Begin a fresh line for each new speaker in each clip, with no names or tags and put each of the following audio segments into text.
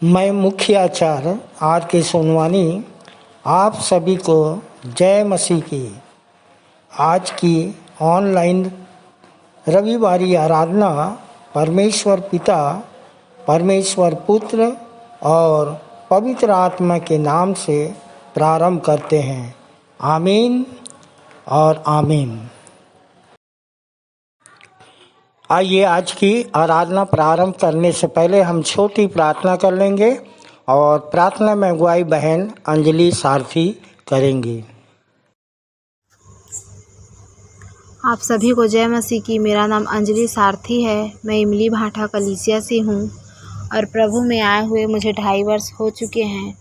मैं मुख्य आचार्य आर के सोनवानी आप सभी को जय मसीह की। आज की ऑनलाइन रविवारी आराधना परमेश्वर पिता, परमेश्वर पुत्र और पवित्र आत्मा के नाम से प्रारंभ करते हैं। आमीन और आमीन। आइए आज की आराधना प्रारंभ करने से पहले हम छोटी प्रार्थना कर लेंगे और प्रार्थना में अगुवाई बहन अंजलि सारथी करेंगी।
आप सभी को जय मसीह की। मेरा नाम अंजलि सारथी है। मैं इमली भाटा कलीसिया से हूँ और प्रभु में आए हुए मुझे 2.5 वर्ष हो चुके हैं।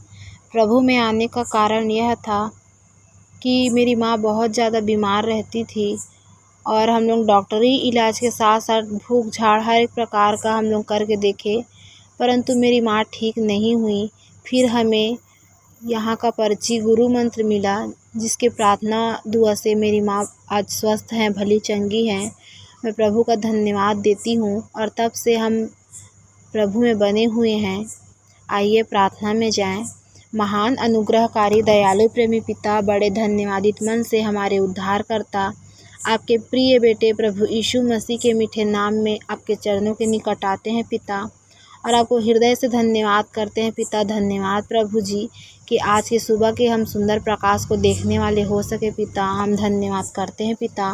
प्रभु में आने का कारण यह था कि मेरी माँ बहुत ज़्यादा बीमार रहती थी और हम लोग डॉक्टरी इलाज के साथ साथ भूख झाड़ हर एक प्रकार का हम लोग करके देखे, परंतु मेरी माँ ठीक नहीं हुई। फिर हमें यहाँ का पर्ची गुरु मंत्र मिला, जिसके प्रार्थना दुआ से मेरी माँ आज स्वस्थ हैं, भली चंगी हैं। मैं प्रभु का धन्यवाद देती हूँ और तब से हम प्रभु में बने हुए हैं। आइए प्रार्थना में जाएं। महान अनुग्रहकारी दयालु प्रेमी पिता, बड़े धन्यवादित मन से हमारे उद्धारकर्ता आपके प्रिय बेटे प्रभु यीशु मसीह के मीठे नाम में आपके चरणों के निकट आते हैं पिता, और आपको हृदय से धन्यवाद करते हैं पिता। धन्यवाद प्रभु जी कि आज की सुबह के हम सुंदर प्रकाश को देखने वाले हो सके पिता। हम धन्यवाद करते हैं पिता,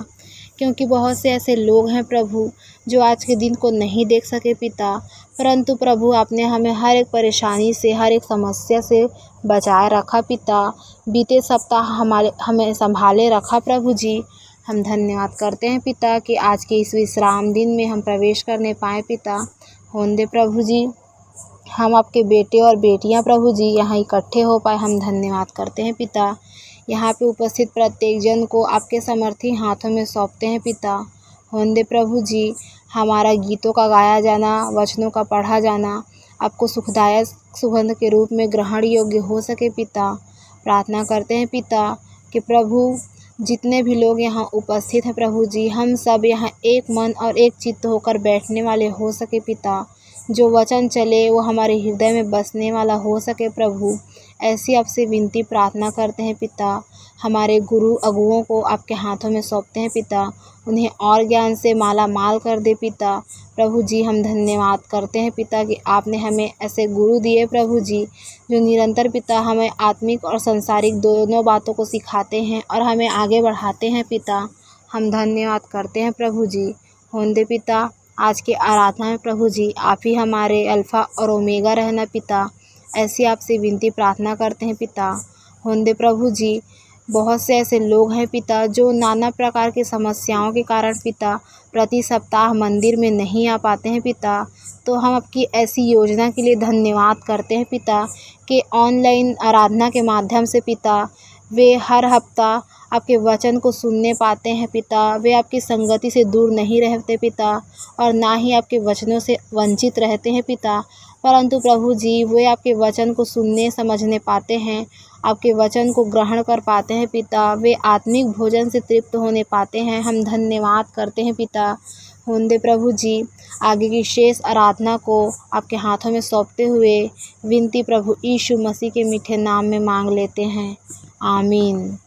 क्योंकि बहुत से ऐसे लोग हैं प्रभु जो आज के दिन को नहीं देख सके पिता, परंतु प्रभु आपने हमें हर एक परेशानी से, हर एक समस्या से बचाए रखा पिता। बीते सप्ताह हमें संभाले रखा प्रभु जी। हम धन्यवाद करते हैं पिता कि आज के इस विश्राम दिन में हम प्रवेश करने पाए पिता। होने दे प्रभु जी, हम आपके बेटे और बेटियां प्रभु जी यहाँ इकट्ठे हो पाए, हम धन्यवाद करते हैं पिता। यहाँ पे उपस्थित प्रत्येक जन को आपके समर्थी हाथों में सौंपते हैं पिता। होने दे प्रभु जी, हमारा गीतों का गाया जाना, वचनों का पढ़ा जाना आपको सुखदायक सुगंध के रूप में ग्रहण योग्य हो सके पिता। प्रार्थना करते हैं पिता कि प्रभु जितने भी लोग यहाँ उपस्थित हैं प्रभु जी, हम सब यहाँ एक मन और एक चित्त होकर बैठने वाले हो सके पिता। जो वचन चले वो हमारे हृदय में बसने वाला हो सके प्रभु। ऐसी आपसे विनती प्रार्थना करते हैं पिता। हमारे गुरु अगुओं को आपके हाथों में सौंपते हैं पिता। उन्हें और ज्ञान से माला माल कर दे पिता। प्रभु जी हम धन्यवाद करते हैं पिता कि आपने हमें ऐसे गुरु दिए प्रभु जी, जो निरंतर पिता हमें आत्मिक और संसारिक दोनों बातों को सिखाते हैं और हमें आगे बढ़ाते हैं पिता। हम धन्यवाद करते हैं प्रभु जी। होने दे पिता, आज के आराधना में प्रभु जी आप ही हमारे अल्फ़ा और ओमेगा रहना पिता। ऐसी आपसे विनती प्रार्थना करते हैं पिता। होने दे प्रभु जी, बहुत से ऐसे लोग हैं पिता जो नाना प्रकार की समस्याओं के कारण पिता प्रति सप्ताह मंदिर में नहीं आ पाते हैं पिता। तो हम आपकी ऐसी योजना के लिए धन्यवाद करते हैं पिता कि ऑनलाइन आराधना के माध्यम से पिता वे हर हफ्ता आपके वचन को सुनने पाते हैं पिता। वे आपकी संगति से दूर नहीं रहते पिता और ना ही आपके वचनों से वंचित रहते हैं पिता, परंतु प्रभु जी वे आपके वचन को सुनने समझने पाते हैं, आपके वचन को ग्रहण कर पाते हैं पिता। वे आत्मिक भोजन से तृप्त होने पाते हैं। हम धन्यवाद करते हैं पिता। होने दे प्रभु जी, आगे की शेष आराधना को आपके हाथों में सौंपते हुए विनती प्रभु यीशु मसीह के मीठे नाम में मांग लेते हैं। आमीन।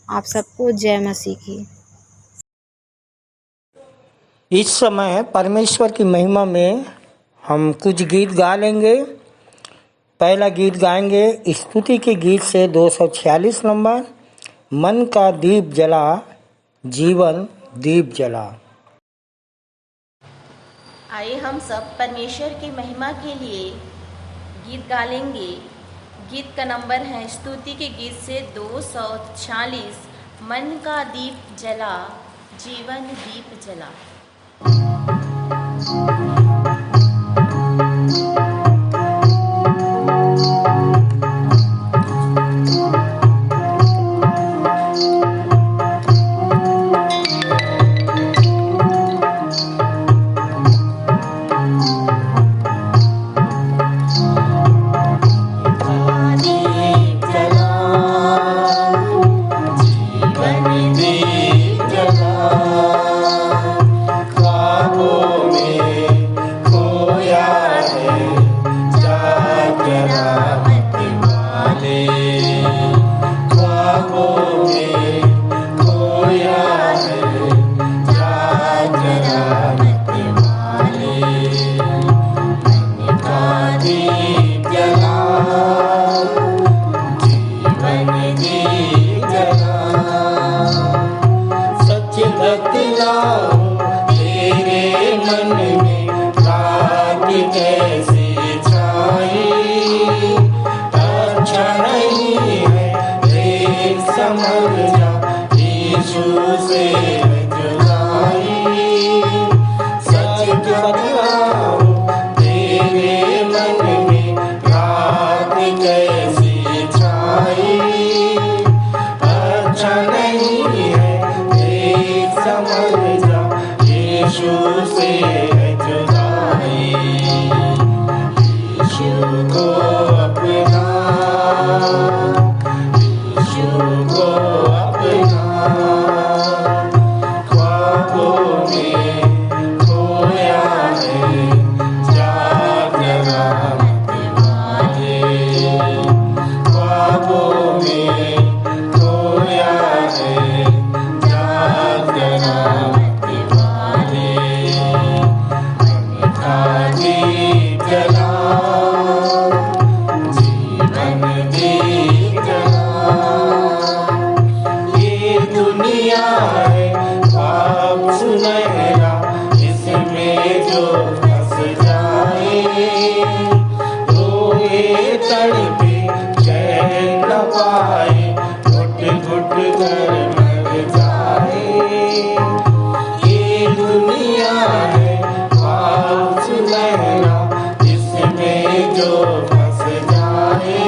आप सबको जय मसीह की।
इस समय परमेश्वर की महिमा में हम कुछ गीत गा लेंगे। पहला गीत गाएंगे स्तुति के गीत से 246 नंबर, मन का दीप जला जीवन दीप जला।
आइए हम सब परमेश्वर की महिमा के लिए गीत गा लेंगे। गीत का नंबर है स्तुति के गीत से 246, मन का दीप जला जीवन दीप जला।
जीवन दीप जला
जुदाई अच्छा नहीं है, देख समझ जा यीशु से है जुदाई। सच बतलाओ तेरे मन में रात कैसी छाई, अच्छा नहीं है, देख समझ जा यीशु से है जुदाई। यीशु को अपना, यीशु को अपना, ख्वाबों में खोया है, जागना मत मारे। ख्वाबों में खोया है, जागना मत मारे। मन का दीप जला, जीवन दीप जला। ये दुनिया है ख्वाब सुनहरा, इसमें जो फंस जाए, रोए तड़पे चैन न पाए, घुट घुट कर मर जाए। ये दुनिया है ख्वाब सुनहरा, इसमें जो फंस जाए,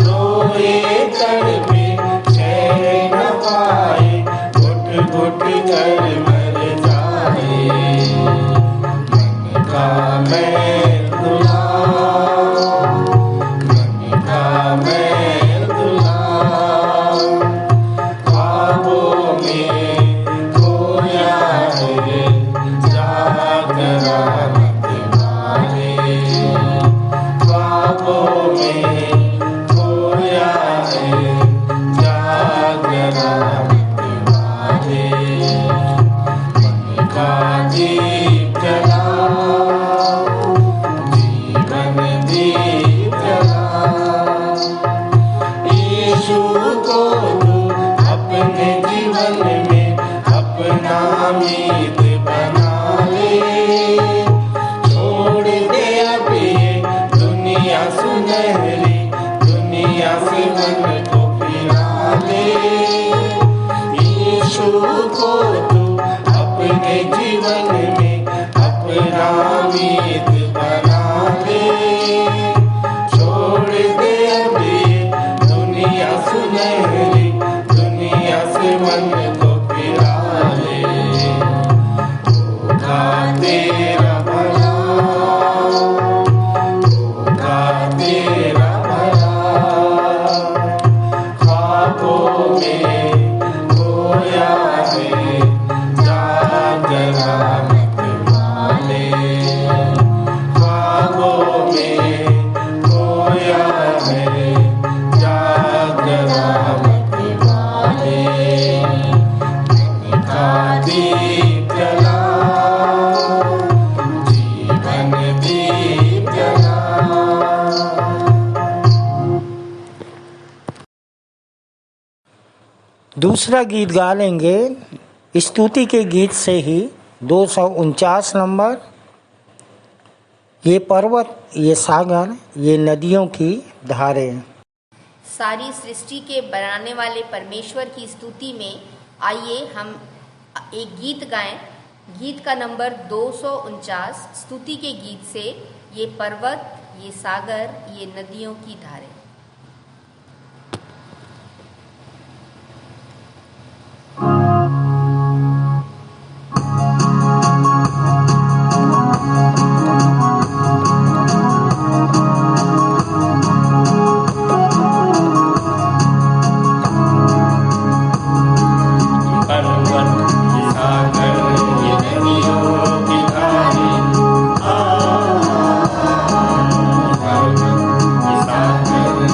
रोए तड़पे चैन न पाए, घुट घुट कर मर जाए। मन का मैल धुला, मन का मैल धुला, ख्वाबों में खोया है, जागना मत मारे। ख्वाबों में खोया है, जागना मत मारे। मन का दीप जला, जीवन दीप जला। यीशु को तू अपने जीवन में अपना मीत बना ले। छोड़ दे अब ये दुनिया सुनहरी, दुनिया से मन को फिरा ले। यीशु को तू अपने जीवन में अपना मीत बना ले। छोड़ दे अब ये दुनिया सुनहरी, दुनिया से मन को फिरा ले। होगा तेरा भला, होगा तेरा भला, ख्वाबों में खोया है, जागना मत मारे। ख्वाबों में खोया है, जागना मत मारे। मन का दीप जला, जीवन दीप जला। दूसरा गीत गा लेंगे स्तुति के गीत से ही 249 नंबर। ये पर्वत, ये सागर, ये नदियों की धारें।
सारी सृष्टि के बनाने वाले परमेश्वर की स्तुति में आइए हम एक गीत गाएं। गीत का नंबर 249 स्तुति के गीत से ये पर्वत, ये सागर, ये नदियों की धारें।
सागर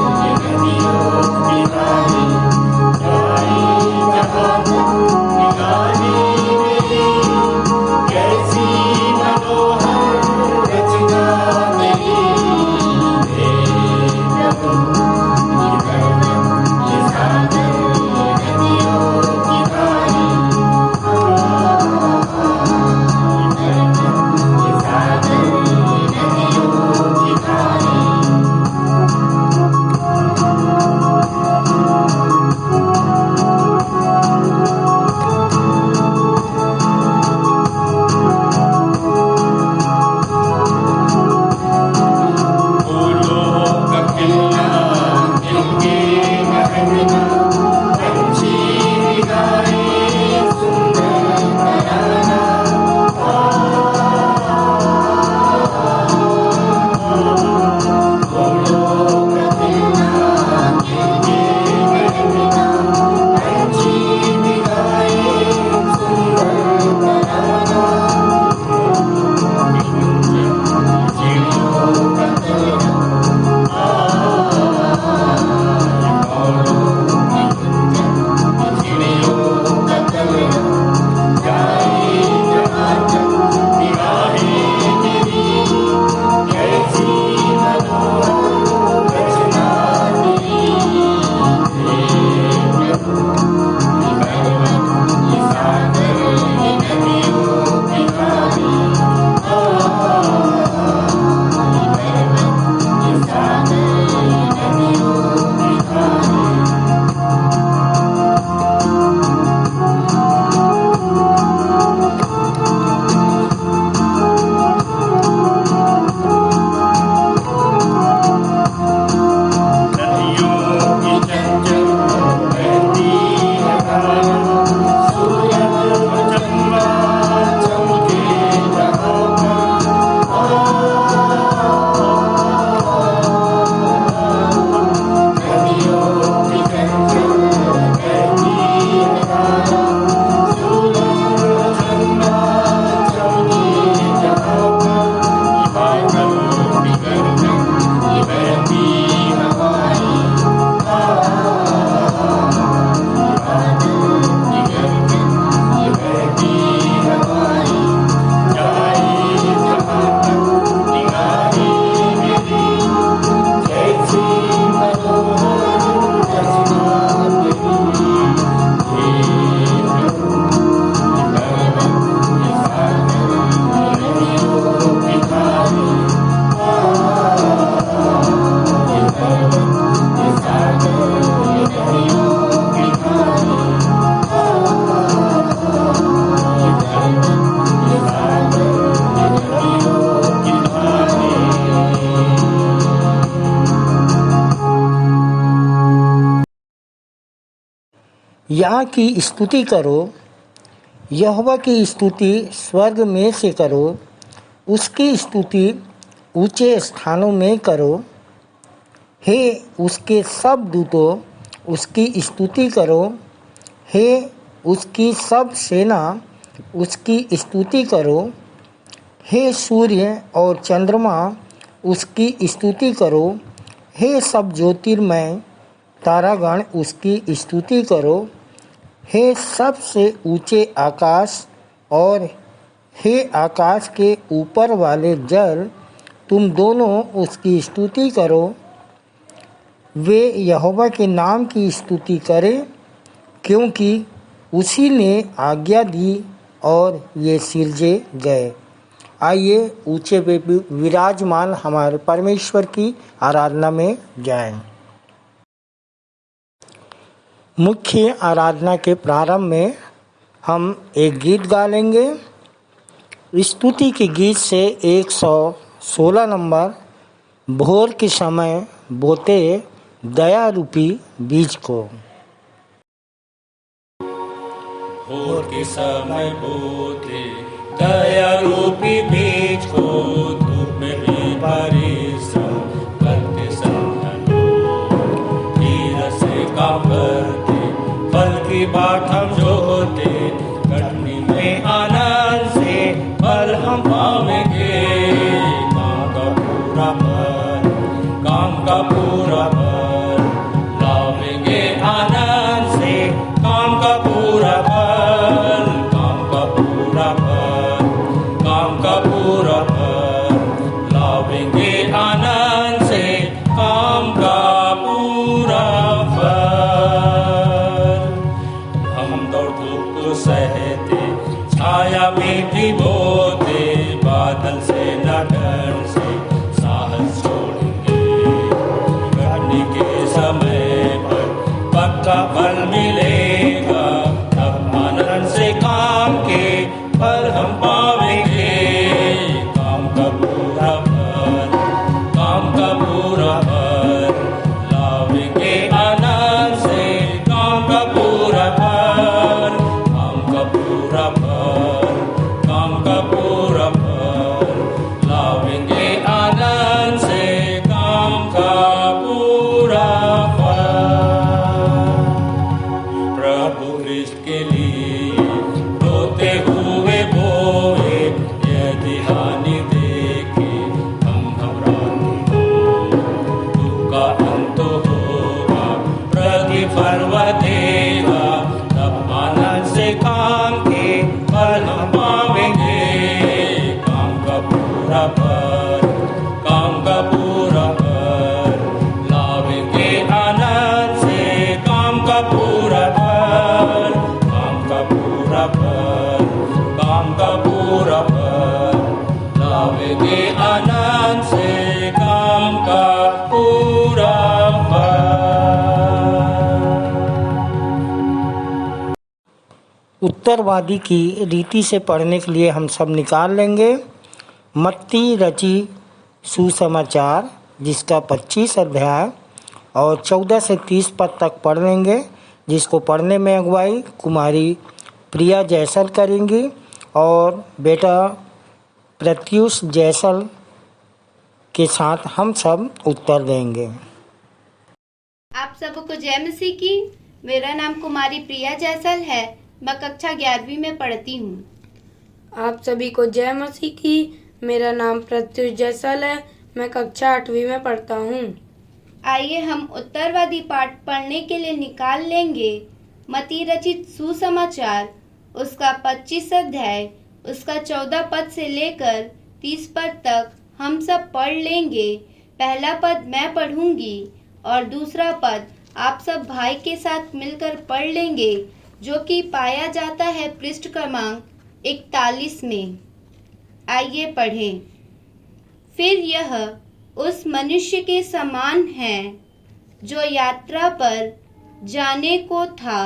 यहाँ की स्तुति करो, यहोवा की स्तुति स्वर्ग में से करो, उसकी स्तुति ऊंचे स्थानों में करो। हे उसके सब दूतों, उसकी स्तुति करो। हे उसकी सब सेना, उसकी स्तुति करो। हे सूर्य और चंद्रमा, उसकी स्तुति करो। हे सब ज्योतिर्मय तारागण, उसकी स्तुति करो। हे सबसे ऊंचे आकाश और हे आकाश के ऊपर वाले जल, तुम दोनों उसकी स्तुति करो। वे यहोवा के नाम की स्तुति करें, क्योंकि उसी ने आज्ञा दी और ये सिरजे गए। आइए ऊंचे पे विराजमान हमारे परमेश्वर की आराधना में जाएं। मुख्य आराधना के प्रारंभ में हम एक गीत गा लेंगे। स्तुति के गीत से 116 नंबर, भोर के समय बोते दया रूपी बीज को।
भोर के समय बोते दया रूपी बीज को, धूप में भी परिश्रम करते संतन धीरज से काम करते, फल की बाट हम जोते, कटनी में आनंद से फल हम पावेंगे। काम का पूरा फल, काम का पूरा फल लावेंगे आनंद से, काम का पूरा फल, काम का पूरा फल, काम का पूरा फल लावेंगे आनंद से, काम का पूरा फल। हम दौड़ धूप को सहते, छाया में भी बोते, बादल से न डर से साहस छोड़ेंगे। कटनी के समय पर पक्का फल मिलेगा, तब आनंद से काम के फल हम पावेंगे। काम का पूरा फल, काम का पूरा फल लावेंगे आनंद से, काम का पूरा फल, काम का पूरा फल, काम का पूरा फल लावेंगे आनंद से, काम का पूरा फल। प्रभु ख्रिस्त के लिए रोते हुए बोए, यदि हानि देखे हम घबराते हो, दुख का अंत होगा, प्रतिफल वह देगा, तब आनंद से काम के फल हम पावेंगे। काम का पूरा फल, काम का पूरा फल लावेंगे आनंद से, काम का पूरा फल, काम का पूरा फल, काम का पूरा फल लावेंगे आनंद से, काम का पूरा फल।
उत्तरवादी की रीति से पढ़ने के लिए हम सब निकाल लेंगे। मत्ती रची सुसमाचार, जिसका 25 अध्याय और 14 से 30 पद तक पढ़ लेंगे, जिसको पढ़ने में अगुवाई कुमारी प्रिया जैसल करेंगी और बेटा प्रत्युष जैसल के साथ हम सब उत्तर देंगे।
आप सबको जय मसीह की। मेरा नाम कुमारी प्रिया जैसल है। मैं कक्षा 11वीं में पढ़ती हूँ।
आप सभी को जय मसीह की। मेरा नाम प्रत्युष जैसल है। मैं कक्षा 8वीं में पढ़ता हूँ।
आइए हम उत्तरवादी पाठ पढ़ने के लिए निकाल लेंगे। मत्ती रचित सुसमाचार, उसका 25 अध्याय, उसका 14 पद से लेकर 30 पद तक हम सब पढ़ लेंगे। पहला पद मैं पढ़ूंगी और दूसरा पद आप सब भाई के साथ मिलकर पढ़ लेंगे, जो कि पाया जाता है पृष्ठ क्रमांक 41 में। आइए पढ़ें। फिर यह उस मनुष्य के समान है जो यात्रा पर जाने को था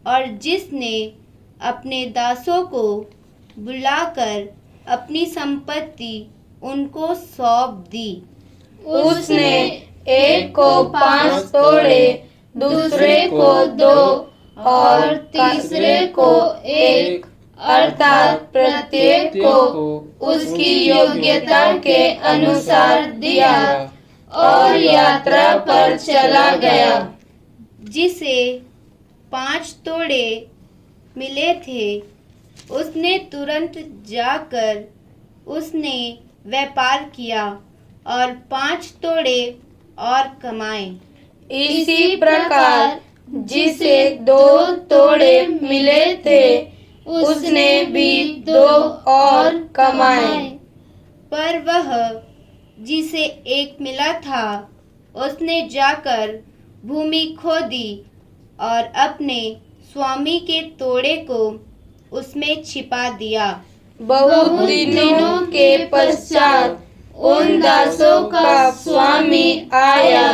और जिसने अपने दासों को बुलाकर अपनी संपत्ति उनको सौंप दी।
उसने एक को 5 तोड़े, दूसरे को 2 और तीसरे को एक, अर्थात प्रत्येक को उसकी योग्यता के अनुसार दिया और यात्रा पर चला गया।
जिसे 5 तोड़े मिले थे उसने तुरंत जाकर उसने व्यापार किया और 5 तोड़े और कमाए।
इसी प्रकार जिसे 2 तोड़े मिले थे उसने भी 2 और कमाए।
पर वह जिसे 1 मिला था उसने जाकर भूमि खोदी और अपने स्वामी के तोड़े को उसमें छिपा दिया।
बहुत दिनों के पश्चात उन दासों का स्वामी आया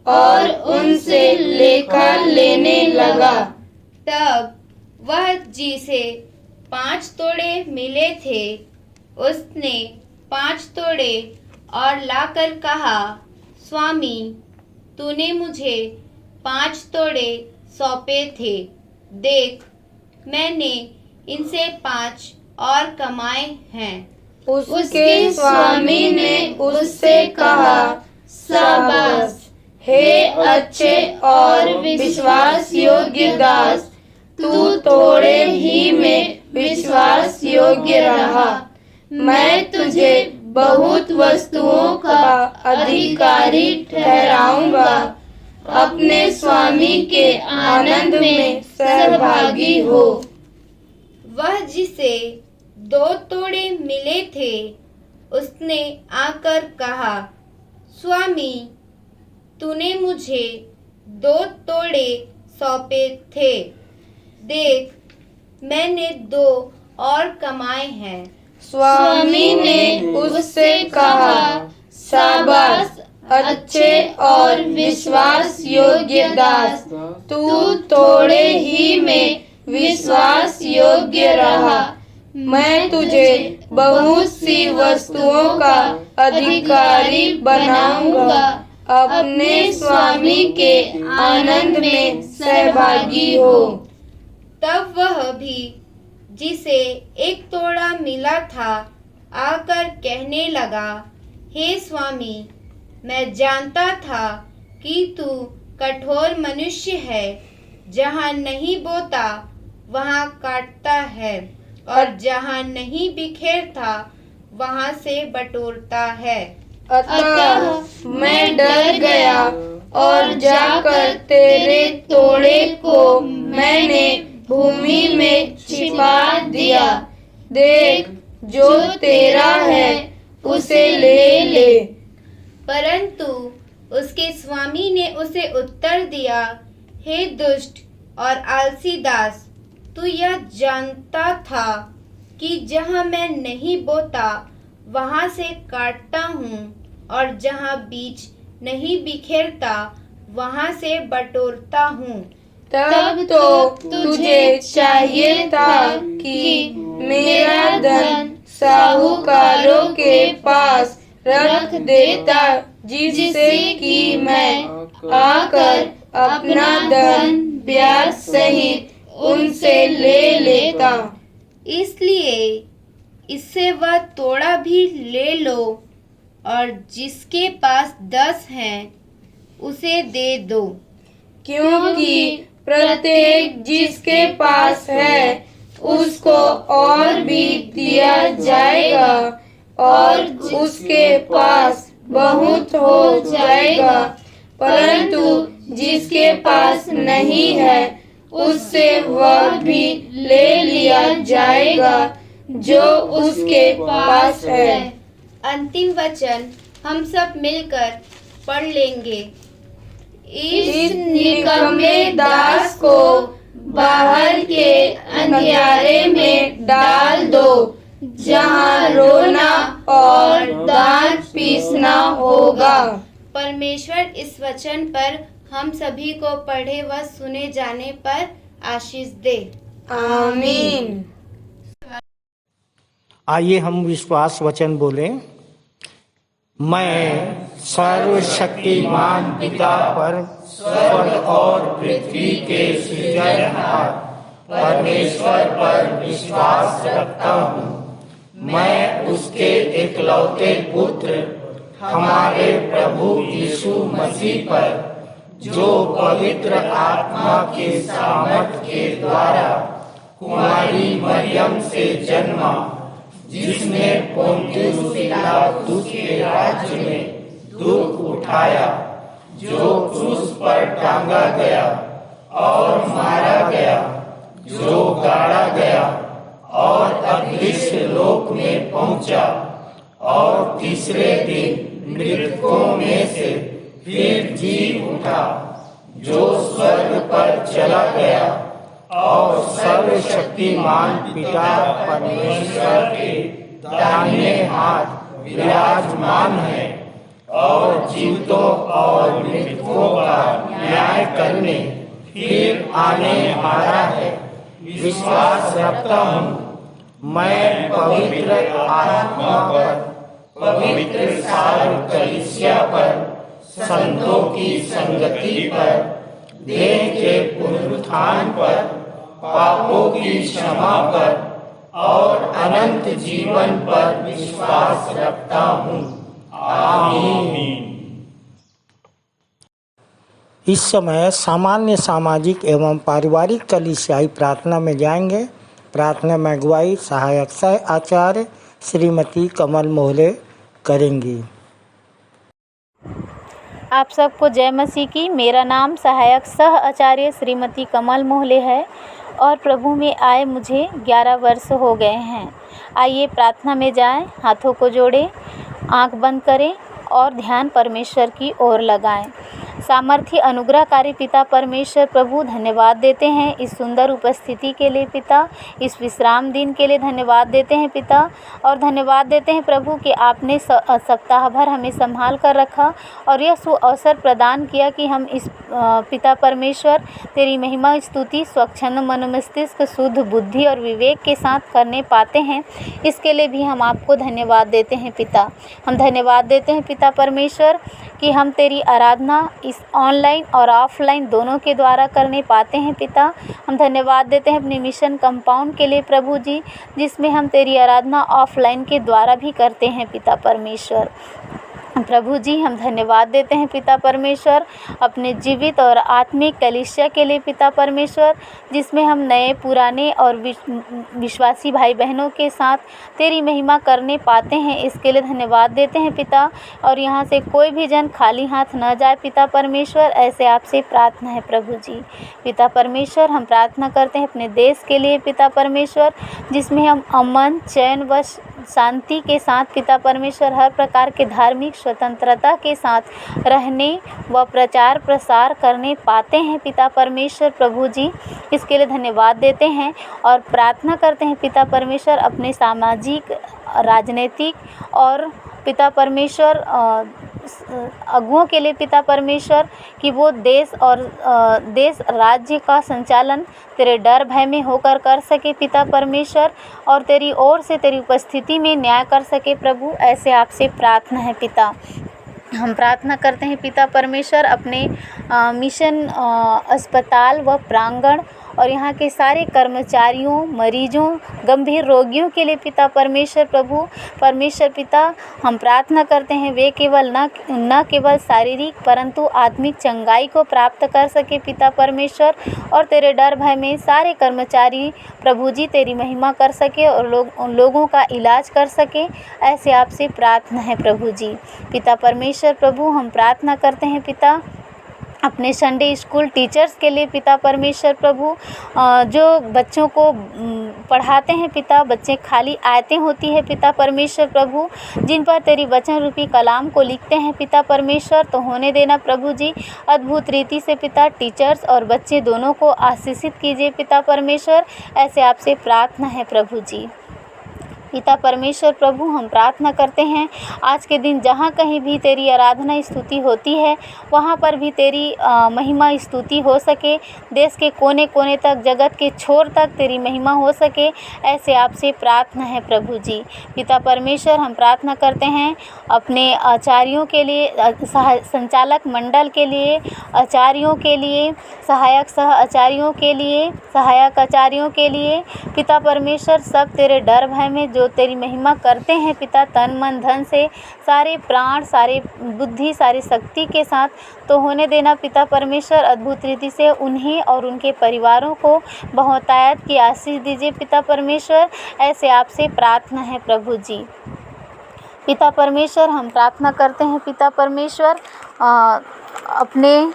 और उनसे लेखा लेने लगा।
तब वह जिसे 5 तोड़े मिले थे उसने 5 तोड़े और लाकर कहा, स्वामी, तूने मुझे 5 तोड़े सौंपे थे। देख, मैंने इनसे 5 और कमाए हैं।
उसके स्वामी ने उससे कहा, शाबाश, हे अच्छे और विश्वास योग्य दास, तू थोड़े ही में विश्वास योग्य रहा, मैं तुझे बहुत वस्तुओं का अधिकारी ठहराऊंगा। अपने स्वामी के आनंद में सहभागी हो।
वह जिसे 2 तोड़े मिले थे उसने आकर कहा, स्वामी, तूने मुझे 2 तोड़े सौंपे थे। देख, मैंने 2 और कमाए हैं।
स्वामी ने उससे कहा, शाबाश, अच्छे और विश्वास योग्य दास, तू थोड़े ही में विश्वास योग्य रहा, मैं तुझे बहुत सी वस्तुओं का अधिकारी बनाऊंगा। अपने स्वामी के आनंद में सहभागी हो।
तब वह भी जिसे 1 तोड़ा मिला था आकर कहने लगा, हे स्वामी, मैं जानता था कि तू कठोर मनुष्य है, जहाँ नहीं बोता वहाँ काटता है और जहाँ नहीं बिखेरता वहाँ से बटोरता है।
अतः मैं डर गया और जाकर तेरे तोड़े को मैंने भूमि में छिपा दिया। देख, जो तेरा है उसे ले ले।
परंतु उसके स्वामी ने उसे उत्तर दिया, हे दुष्ट और आलसी दास, तू यह जानता था कि जहाँ मैं नहीं बोता वहाँ से काटता हूँ और जहाँ बीज नहीं बिखेरता वहाँ से बटोरता हूँ।
तब तो तुझे चाहिए था कि मेरा धन साहूकारों के पास रख देता, जिससे कि मैं आकर अपना धन ब्याज सहित उनसे ले लेता।
इसलिए इससे वह तोड़ा भी ले लो और जिसके पास 10 हैं उसे दे दो,
क्योंकि प्रत्येक जिसके पास है उसको और भी दिया जाएगा और उसके पास बहुत हो जाएगा, परंतु जिसके पास नहीं है उससे वह भी ले लिया जाएगा जो उसके पास है।
अंतिम वचन हम सब मिलकर पढ़ लेंगे।
इस निकम्मे दास को बाहर के अंधियारे में डाल दो, जहाँ रोना और दांत पीसना होगा।
परमेश्वर इस वचन पर हम सभी को पढ़े व सुने जाने पर आशीष दे।
आमीन।
आइए हम विश्वास वचन बोलें। मैं सर्वशक्तिमान पिता पर स्वर्ग और पृथ्वी के सृजनहार परमेश्वर पर विश्वास रखता हूँ। मैं उसके एकलौते पुत्र हमारे प्रभु यीशु मसीह पर, जो पवित्र आत्मा के सामर्थ के द्वारा कुमारी मरियम से जन्मा, जिसने पोंतियुस पिलातुस के राज्य में दुख उठाया, जो क्रूस पर टांगा गया और मारा गया, जो गाड़ा गया और अदृश्य लोक में पहुंचा, और तीसरे दिन मृतकों में से फिर जी उठा, जो स्वर्ग पर चला गया और सर्वशक्तिमान पिता परमेश्वर के दाहिने हाथ विराजमान है, और जीवितों और मृतकों का न्याय करने फिर आने वाला है। विश्वास रखता हूँ मैं पवित्र आत्मा पर, पवित्र सारी कलीसिया पर, संतों की संगति पर, देह के पुनरुत्थान पर, पापों की क्षमा पर और अनंत जीवन पर विश्वास रखता हूँ। आमीन। इस समय सामान्य सामाजिक एवं पारिवारिक कलीसियाई प्रार्थना में जाएंगे। प्रार्थना में अगुवाई सहायक सह आचार्य श्रीमती कमल मोहले करेंगी।
आप सबको जय मसीह की। मेरा नाम सहायक सह आचार्य श्रीमती कमल मोहले है और प्रभु में आए मुझे 11 वर्ष हो गए हैं। आइए प्रार्थना में जाएं, हाथों को जोड़ें, आंख बंद करें और ध्यान परमेश्वर की ओर लगाएं। सामर्थ्य अनुग्रहकारी पिता परमेश्वर प्रभु, धन्यवाद देते हैं इस सुंदर उपस्थिति के लिए पिता, इस विश्राम दिन के लिए धन्यवाद देते हैं पिता, और धन्यवाद देते हैं प्रभु कि आपने सप्ताह भर हमें संभाल कर रखा और यह अवसर प्रदान किया कि हम इस पिता परमेश्वर तेरी महिमा स्तुति स्वच्छंद मनोमस्तिष्क शुद्ध बुद्धि और विवेक के साथ करने पाते हैं। इसके लिए भी हम आपको धन्यवाद देते हैं पिता। हम धन्यवाद देते हैं पिता परमेश्वर कि हम तेरी आराधना इस ऑनलाइन और ऑफलाइन दोनों के द्वारा करने पाते हैं पिता। हम धन्यवाद देते हैं अपने मिशन कंपाउंड के लिए प्रभु जी, जिसमें हम तेरी आराधना ऑफलाइन के द्वारा भी करते हैं पिता परमेश्वर। प्रभु जी हम धन्यवाद देते हैं पिता परमेश्वर अपने जीवित और आत्मिक कलीसिया के लिए पिता परमेश्वर, जिसमें हम नए पुराने और विश्वासी भाई बहनों के साथ तेरी महिमा करने पाते हैं। इसके लिए धन्यवाद देते हैं पिता, और यहाँ से कोई भी जन खाली हाथ न जाए पिता परमेश्वर, ऐसे आपसे प्रार्थना है प्रभु जी। पिता परमेश्वर हम प्रार्थना करते हैं अपने देश के लिए पिता परमेश्वर, जिसमें हम अमन चैन व शांति के साथ पिता परमेश्वर हर प्रकार के धार्मिक स्वतंत्रता के साथ रहने व प्रचार प्रसार करने पाते हैं पिता परमेश्वर प्रभु जी। इसके लिए धन्यवाद देते हैं और प्रार्थना करते हैं पिता परमेश्वर अपने सामाजिक राजनीतिक और पिता परमेश्वर अगुओं के लिए पिता परमेश्वर कि वो देश राज्य का संचालन तेरे डर भय में होकर कर सके पिता परमेश्वर, और तेरी ओर से तेरी उपस्थिति में न्याय कर सके प्रभु, ऐसे आपसे प्रार्थना है पिता। हम प्रार्थना करते हैं पिता परमेश्वर अपने मिशन अस्पताल व प्रांगण और यहाँ के सारे कर्मचारियों, मरीजों, गंभीर रोगियों के लिए पिता परमेश्वर प्रभु परमेश्वर पिता हम प्रार्थना करते हैं वे केवल न केवल शारीरिक परंतु आत्मिक चंगाई को प्राप्त कर सके पिता परमेश्वर, और तेरे डर भय में सारे कर्मचारी प्रभु जी तेरी महिमा कर सके और उन लोगों का इलाज कर सके, ऐसे आपसे प्रार्थना है प्रभु जी। पिता परमेश्वर प्रभु हम प्रार्थना करते हैं पिता अपने संडे स्कूल टीचर्स के लिए पिता परमेश्वर प्रभु, जो बच्चों को पढ़ाते हैं पिता, बच्चे खाली आयतें होती है पिता परमेश्वर प्रभु, जिन पर तेरी वचन रूपी कलाम को लिखते हैं पिता परमेश्वर, तो होने देना प्रभु जी अद्भुत रीति से पिता, टीचर्स और बच्चे दोनों को आशीषित कीजिए पिता परमेश्वर, ऐसे आपसे प्रार्थना है प्रभु जी। पिता परमेश्वर प्रभु, हम प्रार्थना करते हैं आज के दिन जहाँ कहीं भी तेरी आराधना स्तुति होती है वहाँ पर भी तेरी महिमा स्तुति हो सके। देश के कोने कोने तक, जगत के छोर तक तेरी महिमा हो सके, ऐसे आपसे प्रार्थना है प्रभु जी। पिता परमेश्वर, हम प्रार्थना करते हैं अपने आचार्यों के लिए, संचालक मंडल के लिए, आचार्यों के लिए, सहायक सह आचार्यों के लिए, सहायक आचार्यों के लिए। पिता परमेश्वर, सब तेरे डर भय में जो तेरी महिमा करते हैं पिता, तन मन धन से, सारे प्राण, सारे बुद्धि, सारी शक्ति के साथ तो होने देना पिता परमेश्वर। अद्भुत रीति से उन्हें और उनके परिवारों को बहुतायत की आशीष दीजिए पिता परमेश्वर, ऐसे आपसे प्रार्थना है प्रभु जी। पिता परमेश्वर, हम प्रार्थना करते हैं पिता परमेश्वर अपने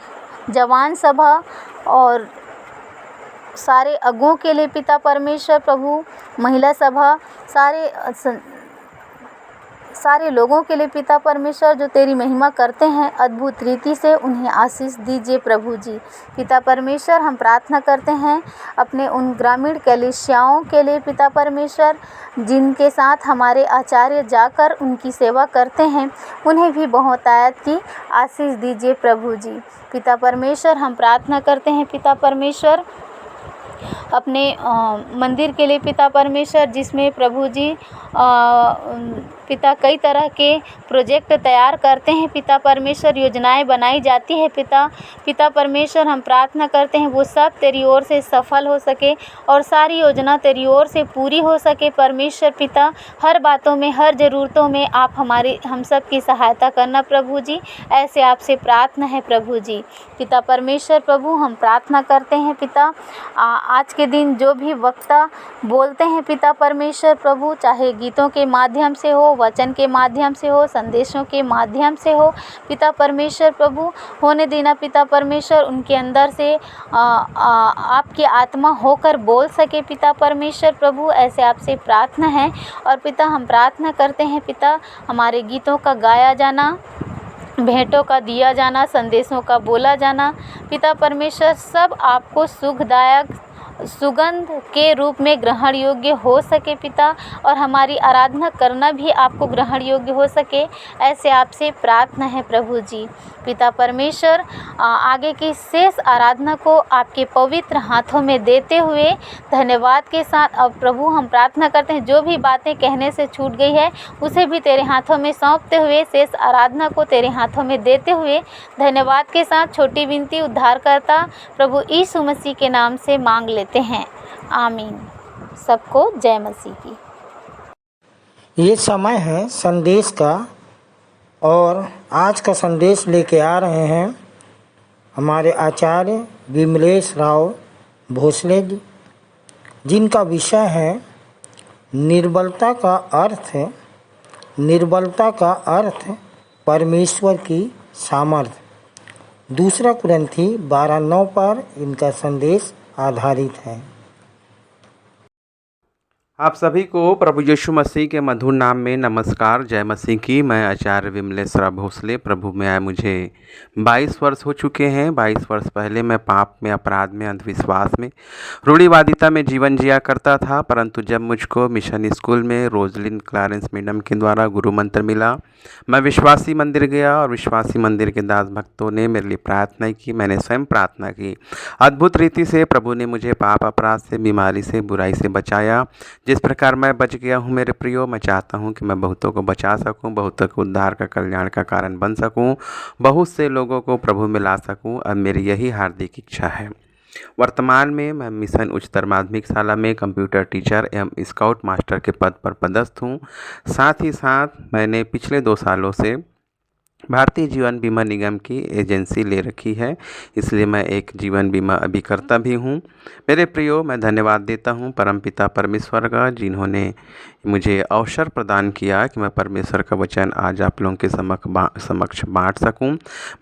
जवान सभा और सारे अगुओं के लिए पिता परमेश्वर प्रभु, महिला सभा, सारे लोगों के लिए पिता परमेश्वर जो तेरी महिमा करते हैं, अद्भुत रीति से उन्हें आशीष दीजिए प्रभु जी। पिता परमेश्वर, हम प्रार्थना करते हैं अपने उन ग्रामीण कलीसियाओं के लिए पिता परमेश्वर, जिनके साथ हमारे आचार्य जाकर उनकी सेवा करते हैं, उन्हें भी बहुतायत की आशीष दीजिए प्रभु जी। पिता परमेश्वर, हम प्रार्थना करते हैं पिता परमेश्वर अपने मंदिर के लिए पिता परमेश्वर, जिसमें प्रभु जी पिता कई तरह के प्रोजेक्ट तैयार करते हैं पिता परमेश्वर, योजनाएं बनाई जाती है पिता परमेश्वर, हम प्रार्थना करते हैं वो सब तेरी ओर से सफल हो सके और सारी योजना तेरी ओर से पूरी हो सके परमेश्वर पिता। हर बातों में, हर ज़रूरतों में आप हम सब की सहायता करना प्रभु जी, ऐसे आपसे प्रार्थना है प्रभु जी। पिता परमेश्वर प्रभु, हम प्रार्थना करते हैं पिता आज के दिन जो भी वक्ता बोलते हैं पिता परमेश्वर प्रभु, चाहे गीतों के माध्यम से हो, वचन के माध्यम से हो, संदेशों के माध्यम से हो पिता परमेश्वर प्रभु, होने देना पिता परमेश्वर उनके अंदर से आपकी आत्मा होकर बोल सके पिता परमेश्वर प्रभु, ऐसे आपसे प्रार्थना है। और पिता, हम प्रार्थना करते हैं पिता हमारे गीतों का गाया जाना, भेंटों का दिया जाना, संदेशों का बोला जाना पिता परमेश्वर, सब आपको सुखदायक सुगंध के रूप में ग्रहण योग्य हो सके पिता, और हमारी आराधना करना भी आपको ग्रहण योग्य हो सके, ऐसे आपसे प्रार्थना है प्रभु जी। पिता परमेश्वर, आगे की शेष आराधना को आपके पवित्र हाथों में देते हुए धन्यवाद के साथ अब प्रभु हम प्रार्थना करते हैं जो भी बातें कहने से छूट गई है उसे भी तेरे हाथों में सौंपते हुए, शेष आराधना को तेरे हाथों में देते हुए धन्यवाद के साथ छोटी विनती उद्धारकर्ता प्रभु यीशु मसीह के नाम से मांग लेते हैं, आमीन। सबको जय मसीह की।
ये समय है संदेश का और आज का संदेश लेके आ रहे हैं हमारे आचार्य विमलेश राव भोसले जी, जिनका विषय है निर्बलता का अर्थ परमेश्वर की सामर्थ्य। दूसरा कुरिन्थी 12:9 पर इनका संदेश आधारित है।
आप सभी को प्रभु यीशु मसीह के मधुर नाम में नमस्कार, जय मसीह की। मैं आचार्य विमलेश राव भोसले, प्रभु में आए मुझे 22 वर्ष हो चुके हैं। 22 वर्ष पहले मैं पाप में, अपराध में, अंधविश्वास में, रूढ़िवादिता में जीवन जिया करता था, परंतु जब मुझको मिशन स्कूल में रोजलिन क्लारेंस मैडम के द्वारा गुरु मंत्र मिला, मैं विश्वासी मंदिर गया और विश्वासी मंदिर के दास भक्तों ने मेरे लिए प्रार्थना की, मैंने स्वयं प्रार्थना की। अद्भुत रीति से प्रभु ने मुझे पाप, अपराध से, बीमारी से, बुराई से बचाया। जिस प्रकार मैं बच गया हूँ मेरे प्रियो, मैं चाहता हूँ कि मैं बहुतों को बचा सकूँ, बहुतों को उद्धार का, कल्याण का कारण बन सकूँ, बहुत से लोगों को प्रभु में ला सकूँ। अब मेरी यही हार्दिक इच्छा है। वर्तमान में मैं मिशन उच्चतर माध्यमिक शाला में कंप्यूटर टीचर एवं स्काउट मास्टर के पद पर पदस्थ हूँ। साथ ही साथ मैंने पिछले 2 सालों से भारतीय जीवन बीमा निगम की एजेंसी ले रखी है, इसलिए मैं एक जीवन बीमा अभिकर्ता भी हूँ। मेरे प्रियो, मैं धन्यवाद देता हूँ परमपिता परमेश्वर का, जिन्होंने मुझे अवसर प्रदान किया कि मैं परमेश्वर का वचन आज आप लोगों के समक्ष बांट सकूं।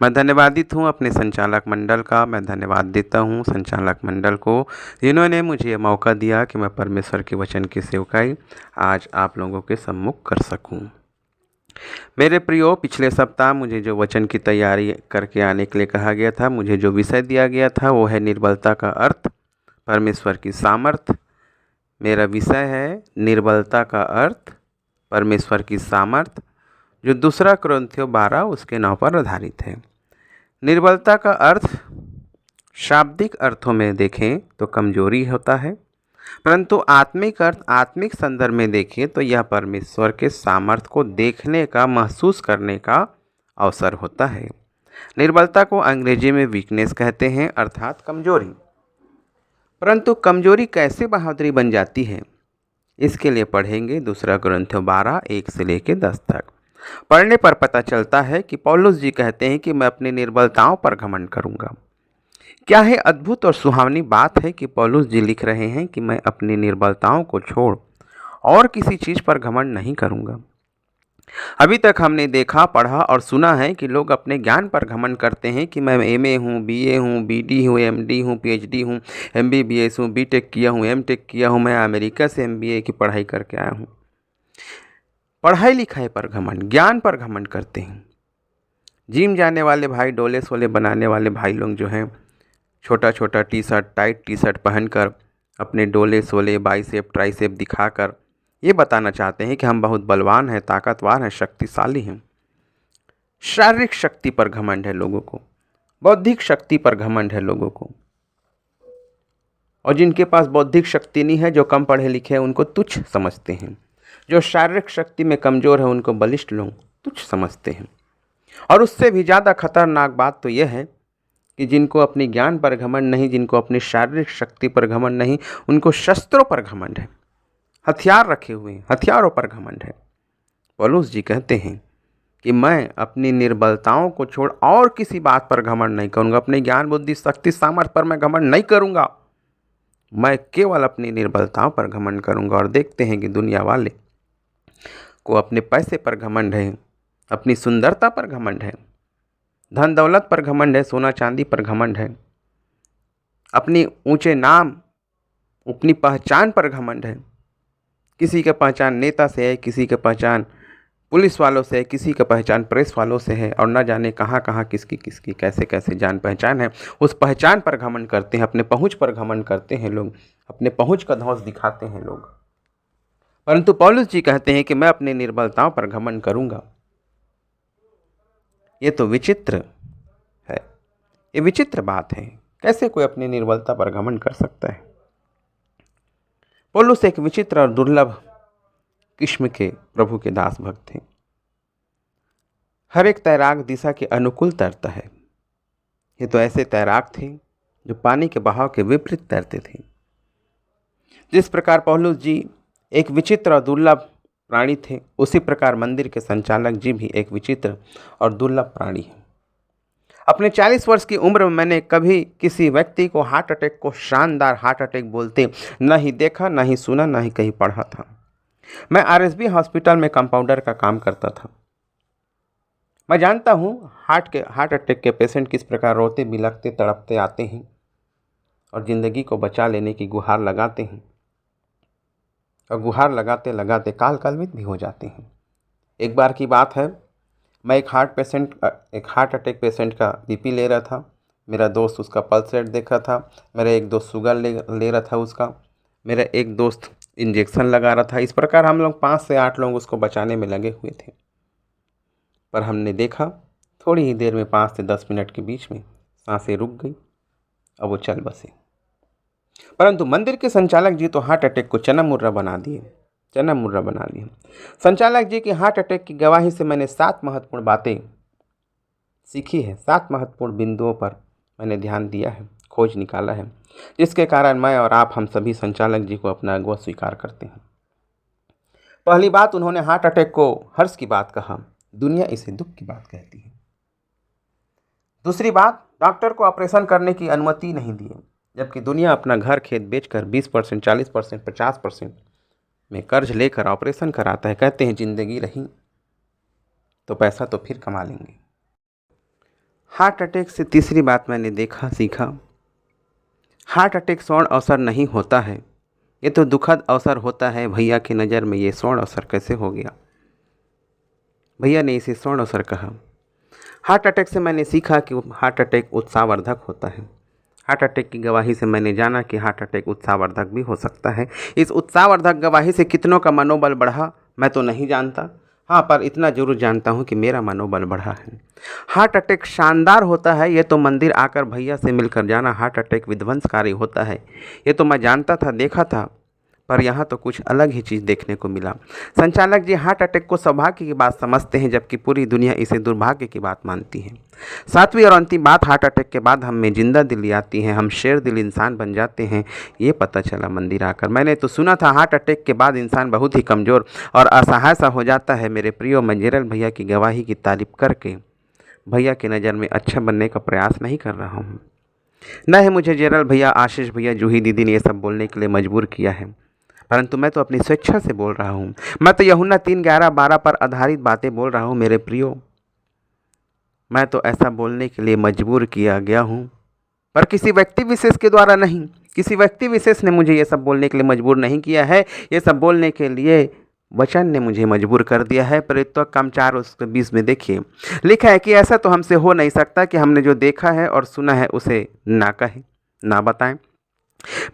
मैं धन्यवादित हूँ अपने संचालक मंडल का, मैं धन्यवाद देता हूँ संचालक मंडल को, जिन्होंने मुझे ये मौका दिया कि मैं परमेश्वर के वचन की सेवकाई आज आप लोगों के सम्मुख कर सकूँ। मेरे प्रियो, पिछले सप्ताह मुझे जो वचन की तैयारी करके आने के लिए कहा गया था, मुझे जो विषय दिया गया था वो है निर्बलता का अर्थ परमेश्वर की सामर्थ। मेरा विषय है निर्बलता का अर्थ, परमेश्वर की सामर्थ, जो 2 कुरिन्थियों 12 उसके 9 पर आधारित है। निर्बलता का अर्थ शाब्दिक अर्थों में देखें तो कमजोरी होता है, परंतु आत्मिक अर्थ, आत्मिक संदर्भ में देखें तो यह परमेश्वर के सामर्थ्य को देखने का, महसूस करने का अवसर होता है। निर्बलता को अंग्रेजी में वीकनेस कहते हैं, अर्थात कमजोरी। परंतु कमजोरी कैसे बहादुरी बन जाती है, इसके लिए पढ़ेंगे 2 कुरिन्थियों 12 1 से लेकर 10 तक। पढ़ने पर पता चलता है कि पौलुस जी कहते हैं कि मैं अपनी निर्बलताओं पर घमंड करूंगा। क्या है अद्भुत और सुहावनी बात है कि पौलुस जी लिख रहे हैं कि मैं अपनी निर्बलताओं को छोड़ और किसी चीज़ पर घमंड नहीं करूंगा। अभी तक हमने देखा, पढ़ा और सुना है कि लोग अपने ज्ञान पर घमंड करते हैं कि मैं एमए हूँ, बीए हूँ, बीडी हूँ, एमडी हूँ, पीएचडी हूँ, एमबीबीएस हूँ, बीटेक किया हूँ, एमटेक किया हूँ, मैं अमेरिका से एमबीए की पढ़ाई करके आया हूँ। पढ़ाई लिखाई पर घमंड, ज्ञान पर घमंड करते हैं। जिम जाने वाले भाई, डोले सोले बनाने वाले भाई लोग जो हैं, छोटा छोटा T shirt, tight T shirt पहनकर अपने डोले सोले, बाइसेप ट्राइसेप दिखाकर ये बताना चाहते हैं कि हम बहुत बलवान हैं, ताकतवर हैं, शक्तिशाली हैं। शारीरिक शक्ति पर घमंड है लोगों को, बौद्धिक शक्ति पर घमंड है लोगों को। और जिनके पास बौद्धिक शक्ति नहीं है, जो कम पढ़े लिखे हैं, उनको तुच्छ समझते हैं। जो शारीरिक शक्ति में कमज़ोर है उनको बलिष्ठ लोग तुच्छ समझते हैं। और उससे भी ज़्यादा खतरनाक बात तो यह है कि जिनको अपनी ज्ञान पर घमंड नहीं, जिनको अपनी शारीरिक शक्ति पर घमंड नहीं, उनको शस्त्रों पर घमंड है, हथियार रखे हुए हैं, हथियारों पर घमंड है। पौलुस जी कहते हैं कि मैं अपनी निर्बलताओं को छोड़ और किसी बात पर घमंड नहीं करूँगा, अपने ज्ञान बुद्धि शक्ति सामर्थ्य पर मैं घमंड नहीं करूँगा, मैं केवल अपनी निर्बलताओं पर घमंड करूँगा। और देखते हैं कि दुनिया वाले को अपने पैसे पर घमंड है, अपनी सुंदरता पर घमंड है, धन दौलत पर घमंड है, सोना चांदी पर घमंड है, अपनी ऊंचे नाम, अपनी पहचान पर घमंड है। किसी का पहचान नेता से है, किसी का पहचान पुलिस वालों से है, किसी का पहचान प्रेस वालों से है, और न जाने कहाँ कहाँ किसकी किसकी कैसे कैसे जान पहचान है। उस पहचान पर घमंड करते हैं, अपने पहुँच पर घमंड करते हैं लोग, अपने पहुँच का धौंस दिखाते हैं लोग। परंतु पौलुस जी कहते हैं कि मैं अपनी निर्बलताओं पर घमंड करूँगा। ये तो विचित्र है, ये विचित्र बात है। कैसे कोई अपनी निर्बलता पर घमंड कर सकता है? पौलुस एक विचित्र और दुर्लभ किस्म के प्रभु के दास भक्त थे। हर एक तैराक दिशा के अनुकूल तैरता है। ये तो ऐसे तैराक थे जो पानी के बहाव के विपरीत तैरते थे। जिस प्रकार पौलुस जी एक विचित्र और दुर्लभ प्राणी थे, उसी प्रकार मंदिर के संचालक जी भी एक विचित्र और दुर्लभ प्राणी हैं। अपने 40 वर्ष की उम्र में मैंने कभी किसी व्यक्ति को हार्ट अटैक को शानदार हार्ट अटैक बोलते न ही देखा, न ही सुना, न ही कहीं पढ़ा था। मैं आरएसबी हॉस्पिटल में कंपाउंडर का काम करता था। मैं जानता हूँ हार्ट अटैक के पेशेंट किस प्रकार रोते बिलखते तड़पते आते हैं और ज़िंदगी को बचा लेने की गुहार लगाते हैं, और गुहार लगाते लगाते काल कलवित भी हो जाते हैं। एक बार की बात है, मैं एक हार्ट अटैक पेशेंट का बीपी ले रहा था। मेरा दोस्त उसका पल्स रेट देख रहा था, मेरा एक दोस्त शुगर ले रहा था उसका, मेरा एक दोस्त इंजेक्शन लगा रहा था। इस प्रकार हम लोग 5 से 8 लोग उसको बचाने में लगे हुए थे। पर हमने देखा थोड़ी ही देर में 5 से 10 मिनट के बीच में सांसें रुक गई और वो चल बसे। परंतु मंदिर के संचालक जी तो हार्ट अटैक को चना मुर्रा बना दिए। संचालक जी के हार्ट अटैक की गवाही से मैंने 7 महत्वपूर्ण बातें सीखी है, 7 महत्वपूर्ण बिंदुओं पर मैंने ध्यान दिया है, खोज निकाला है, जिसके कारण मैं और आप, हम सभी संचालक जी को अपना अगुवा स्वीकार करते हैं। पहली बात, उन्होंने हार्ट अटैक को हर्ष की बात कहा, दुनिया इसे दुख की बात कहती है। दूसरी बात, डॉक्टर को ऑपरेशन करने की अनुमति नहीं दी, जबकि दुनिया अपना घर खेत बेचकर 20%, 40%, 50% में कर्ज लेकर ऑपरेशन कराता है। कहते हैं जिंदगी रही तो पैसा तो फिर कमा लेंगे। हार्ट अटैक से तीसरी बात मैंने सीखा, हार्ट अटैक स्वर्ण अवसर नहीं होता है, ये तो दुखद अवसर होता है। भैया की नज़र में ये स्वर्ण अवसर कैसे हो गया? भैया ने इसे स्वर्ण अवसर कहा। हार्ट अटैक से मैंने सीखा कि हार्ट अटैक उत्साहवर्धक होता है। हार्ट अटैक की गवाही से मैंने जाना कि हार्ट अटैक उत्साहवर्धक भी हो सकता है। इस उत्साहवर्धक गवाही से कितनों का मनोबल बढ़ा मैं तो नहीं जानता, हाँ, पर इतना जरूर जानता हूँ कि मेरा मनोबल बढ़ा है। हार्ट अटैक शानदार होता है, ये तो मंदिर आकर भैया से मिलकर जाना। हार्ट अटैक विध्वंसकारी होता है, ये तो मैं जानता था, देखा था, पर यहाँ तो कुछ अलग ही चीज़ देखने को मिला। संचालक जी हार्ट अटैक को सौभाग्य की बात समझते हैं, जबकि पूरी दुनिया इसे दुर्भाग्य की बात मानती है। सातवीं और अंतिम बात, हार्ट अटैक के बाद हम में जिंदा दिली आती है, हम शेर दिल इंसान बन जाते हैं, ये पता चला मंदिर आकर। मैंने तो सुना था हार्ट अटैक के बाद इंसान बहुत ही कमज़ोर और असहाय सा हो जाता है। मेरे प्रियो, मैं जेरल भैया की गवाही की तारीफ करके भैया की नज़र में अच्छा बनने का प्रयास नहीं कर रहा हूँ। न है मुझे जेरल भैया, आशीष भैया, जूही दीदी ने ये सब बोलने के लिए मजबूर किया है, परंतु मैं तो अपनी स्वेच्छा से बोल रहा हूँ। मैं तो यूहन्ना 3:11-12 पर आधारित बातें बोल रहा हूँ मेरे प्रियो। मैं तो ऐसा बोलने के लिए मजबूर किया गया हूँ, पर किसी व्यक्ति विशेष के द्वारा नहीं। किसी व्यक्ति विशेष ने मुझे ये सब बोलने के लिए मजबूर नहीं किया है, ये सब बोलने के लिए वचन ने मुझे मजबूर कर दिया है। प्रेरितों काम 4:20 में देखिए, लिखा है कि ऐसा तो हमसे हो नहीं सकता कि हमने जो देखा है और सुना है उसे ना कहें, ना बताएं।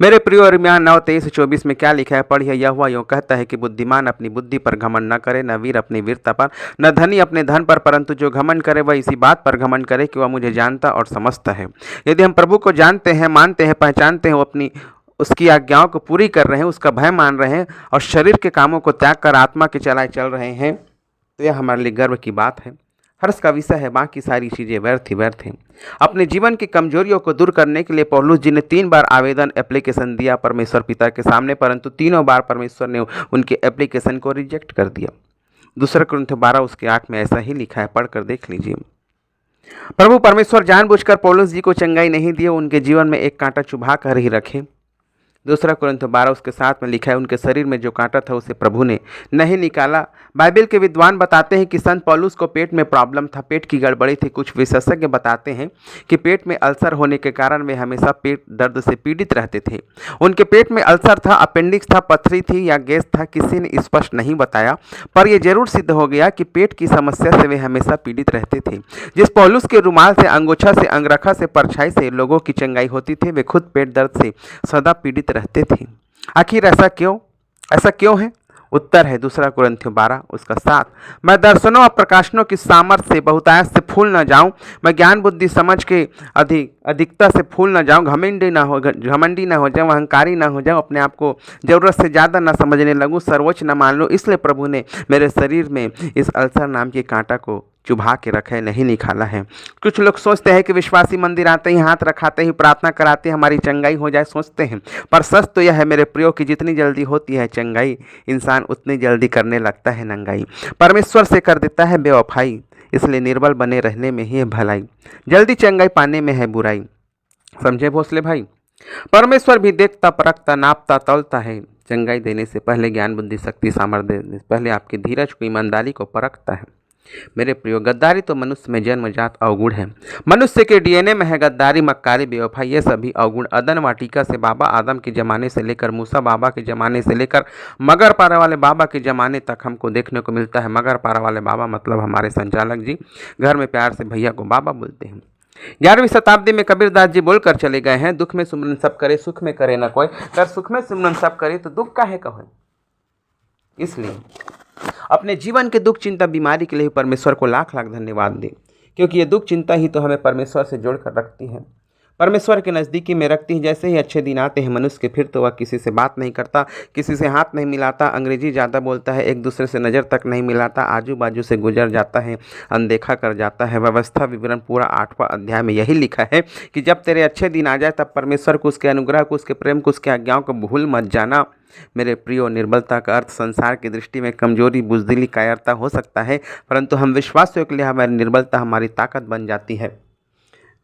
मेरे प्रियो, यिर्मयाह 9:23-24 में क्या लिखा है पढ़िए। यहोवा यूँ कहता है कि बुद्धिमान अपनी बुद्धि पर घमंड न करे, न वीर अपनी वीरता पर, न धनी अपने धन पर, परंतु जो घमंड करे वह इसी बात पर घमंड करे कि वह मुझे जानता और समझता है। यदि हम प्रभु को जानते हैं, मानते हैं, पहचानते हैं, वो अपनी उसकी आज्ञाओं को पूरी कर रहे हैं, उसका भय मान रहे हैं और शरीर के कामों को त्याग कर आत्मा के चलाए चल रहे हैं, तो यह हमारे लिए गर्व की बात है, हर्ष का विषय है। बाकी सारी चीज़ें व्यर्थ ही व्यर्थ हैं। अपने जीवन की कमजोरियों को दूर करने के लिए पौलुस जी ने 3 बार आवेदन एप्लीकेशन दिया परमेश्वर पिता के सामने, परंतु तीनों बार परमेश्वर ने उनके एप्लीकेशन को रिजेक्ट कर दिया। 2 कुरिन्थियों 12:8 में ऐसा ही लिखा है, पढ़कर देख लीजिए। प्रभु परमेश्वर जानबूझकर पौलुस जी को चंगाई नहीं दिए, उनके जीवन में एक कांटा चुभा कर ही रखे। 2 कुरिन्थियों 12:7 में लिखा है, उनके शरीर में जो कांटा था उसे प्रभु ने नहीं निकाला। बाइबल के विद्वान बताते हैं कि संत पौलुस को पेट में प्रॉब्लम था, पेट की गड़बड़ी थी। कुछ विशेषज्ञ बताते हैं कि पेट में अल्सर होने के कारण वे हमेशा पेट दर्द से पीड़ित रहते थे। उनके पेट में अल्सर था, अपेंडिक्स था, पथरी थी या गैस था, किसी ने स्पष्ट नहीं बताया, पर यह जरूर सिद्ध हो गया कि पेट की समस्या से वे हमेशा पीड़ित रहते थे। जिस पौलुस के रुमाल से, अंगोछा से, अंगरखा से, परछाई से लोगों की चंगाई होती थी, वे खुद पेट दर्द से सदा पीड़ित रहते थे। आखिर ऐसा क्यों है? उत्तर है 2 कुरिन्थियों 12:7। मैं दर्शनों और प्रकाशनों की सामर्थ्य से, बहुतायत से फूल न जाऊं, मैं ज्ञान बुद्धि समझ के अधिकता से फूल न जाऊं, घमंडी ना हो जाऊं, अहंकारी ना हो जाऊं, अपने आप को जरूरत से ज़्यादा ना समझने लगूं, सर्वोच्च न मान लूं। इसलिए प्रभु ने मेरे शरीर में इस अल्सर नाम की कांटा को चुभा के रखा है, नहीं निकाला है। कुछ लोग सोचते हैं कि विश्वासी मंदिर आते ही, हाथ रखाते ही, प्रार्थना कराते ही हमारी चंगाई हो जाए, सोचते हैं, पर सच तो यह है मेरे प्रियो की जितनी जल्दी होती है चंगाई, इंसान उतनी जल्दी करने लगता है नंगाई। परमेश्वर से कर देता है बेवफाई, इसलिए निर्बल बने रहने में ही है भलाई, जल्दी चंगाई पाने में है बुराई। समझे भोसले भाई? परमेश्वर भी देखता, परखता, नापता, तौलता है। चंगाई देने से पहले, ज्ञान बुद्धि शक्ति सामर्थ्य देने से पहले आपकी धीरज को, ईमानदारी को परखता है। मेरे प्रियो, गद्दारी तो मनुष्य में जन्मजात अवगुण है। मनुष्य के डीएनए में है गद्दारी, मक्कारी, बेवफाई, ये सभी अवगुण अदन वाटिका से बाबा आदम के ज़माने से लेकर मूसा बाबा के ज़माने से लेकर मगर पारा वाले बाबा के ज़माने तक हमको देखने को मिलता है। मगर पारा वाले बाबा मतलब हमारे संचालक जी, घर में प्यार से भैया को बाबा बोलते हैं। 11वीं शताब्दी में कबीरदास जी बोलकर चले गए हैं, दुख में सुमरन सब करे, सुख में करे न कोई। अगर सुख में सुमरन सब करे तो दुख काहे कहे? इसलिए अपने जीवन के दुख, चिंता, बीमारी के लिए परमेश्वर को लाख लाख धन्यवाद दें, क्योंकि ये दुख चिंता ही तो हमें परमेश्वर से जोड़कर रखती है, परमेश्वर के नज़दीकी में रखती है। जैसे ही अच्छे दिन आते हैं मनुष्य के, फिर तो वह किसी से बात नहीं करता, किसी से हाथ नहीं मिलाता, अंग्रेजी ज़्यादा बोलता है, एक दूसरे से नज़र तक नहीं मिलाता, आजू बाजू से गुजर जाता है, अनदेखा कर जाता है। व्यवस्था विवरण पूरा 8वां अध्याय में यही लिखा है कि जब तेरे अच्छे दिन आ जाए तब परमेश्वर को, उसके अनुग्रह को, उसके प्रेम को, उसके आज्ञाओं को भूल मत जाना। मेरे प्रियो, निर्बलता का अर्थ संसार की दृष्टि में कमजोरी, बुजदिली, कायरता हो सकता है, परंतु हम विश्वासियों के लिए हमारी निर्बलता हमारी ताकत बन जाती है।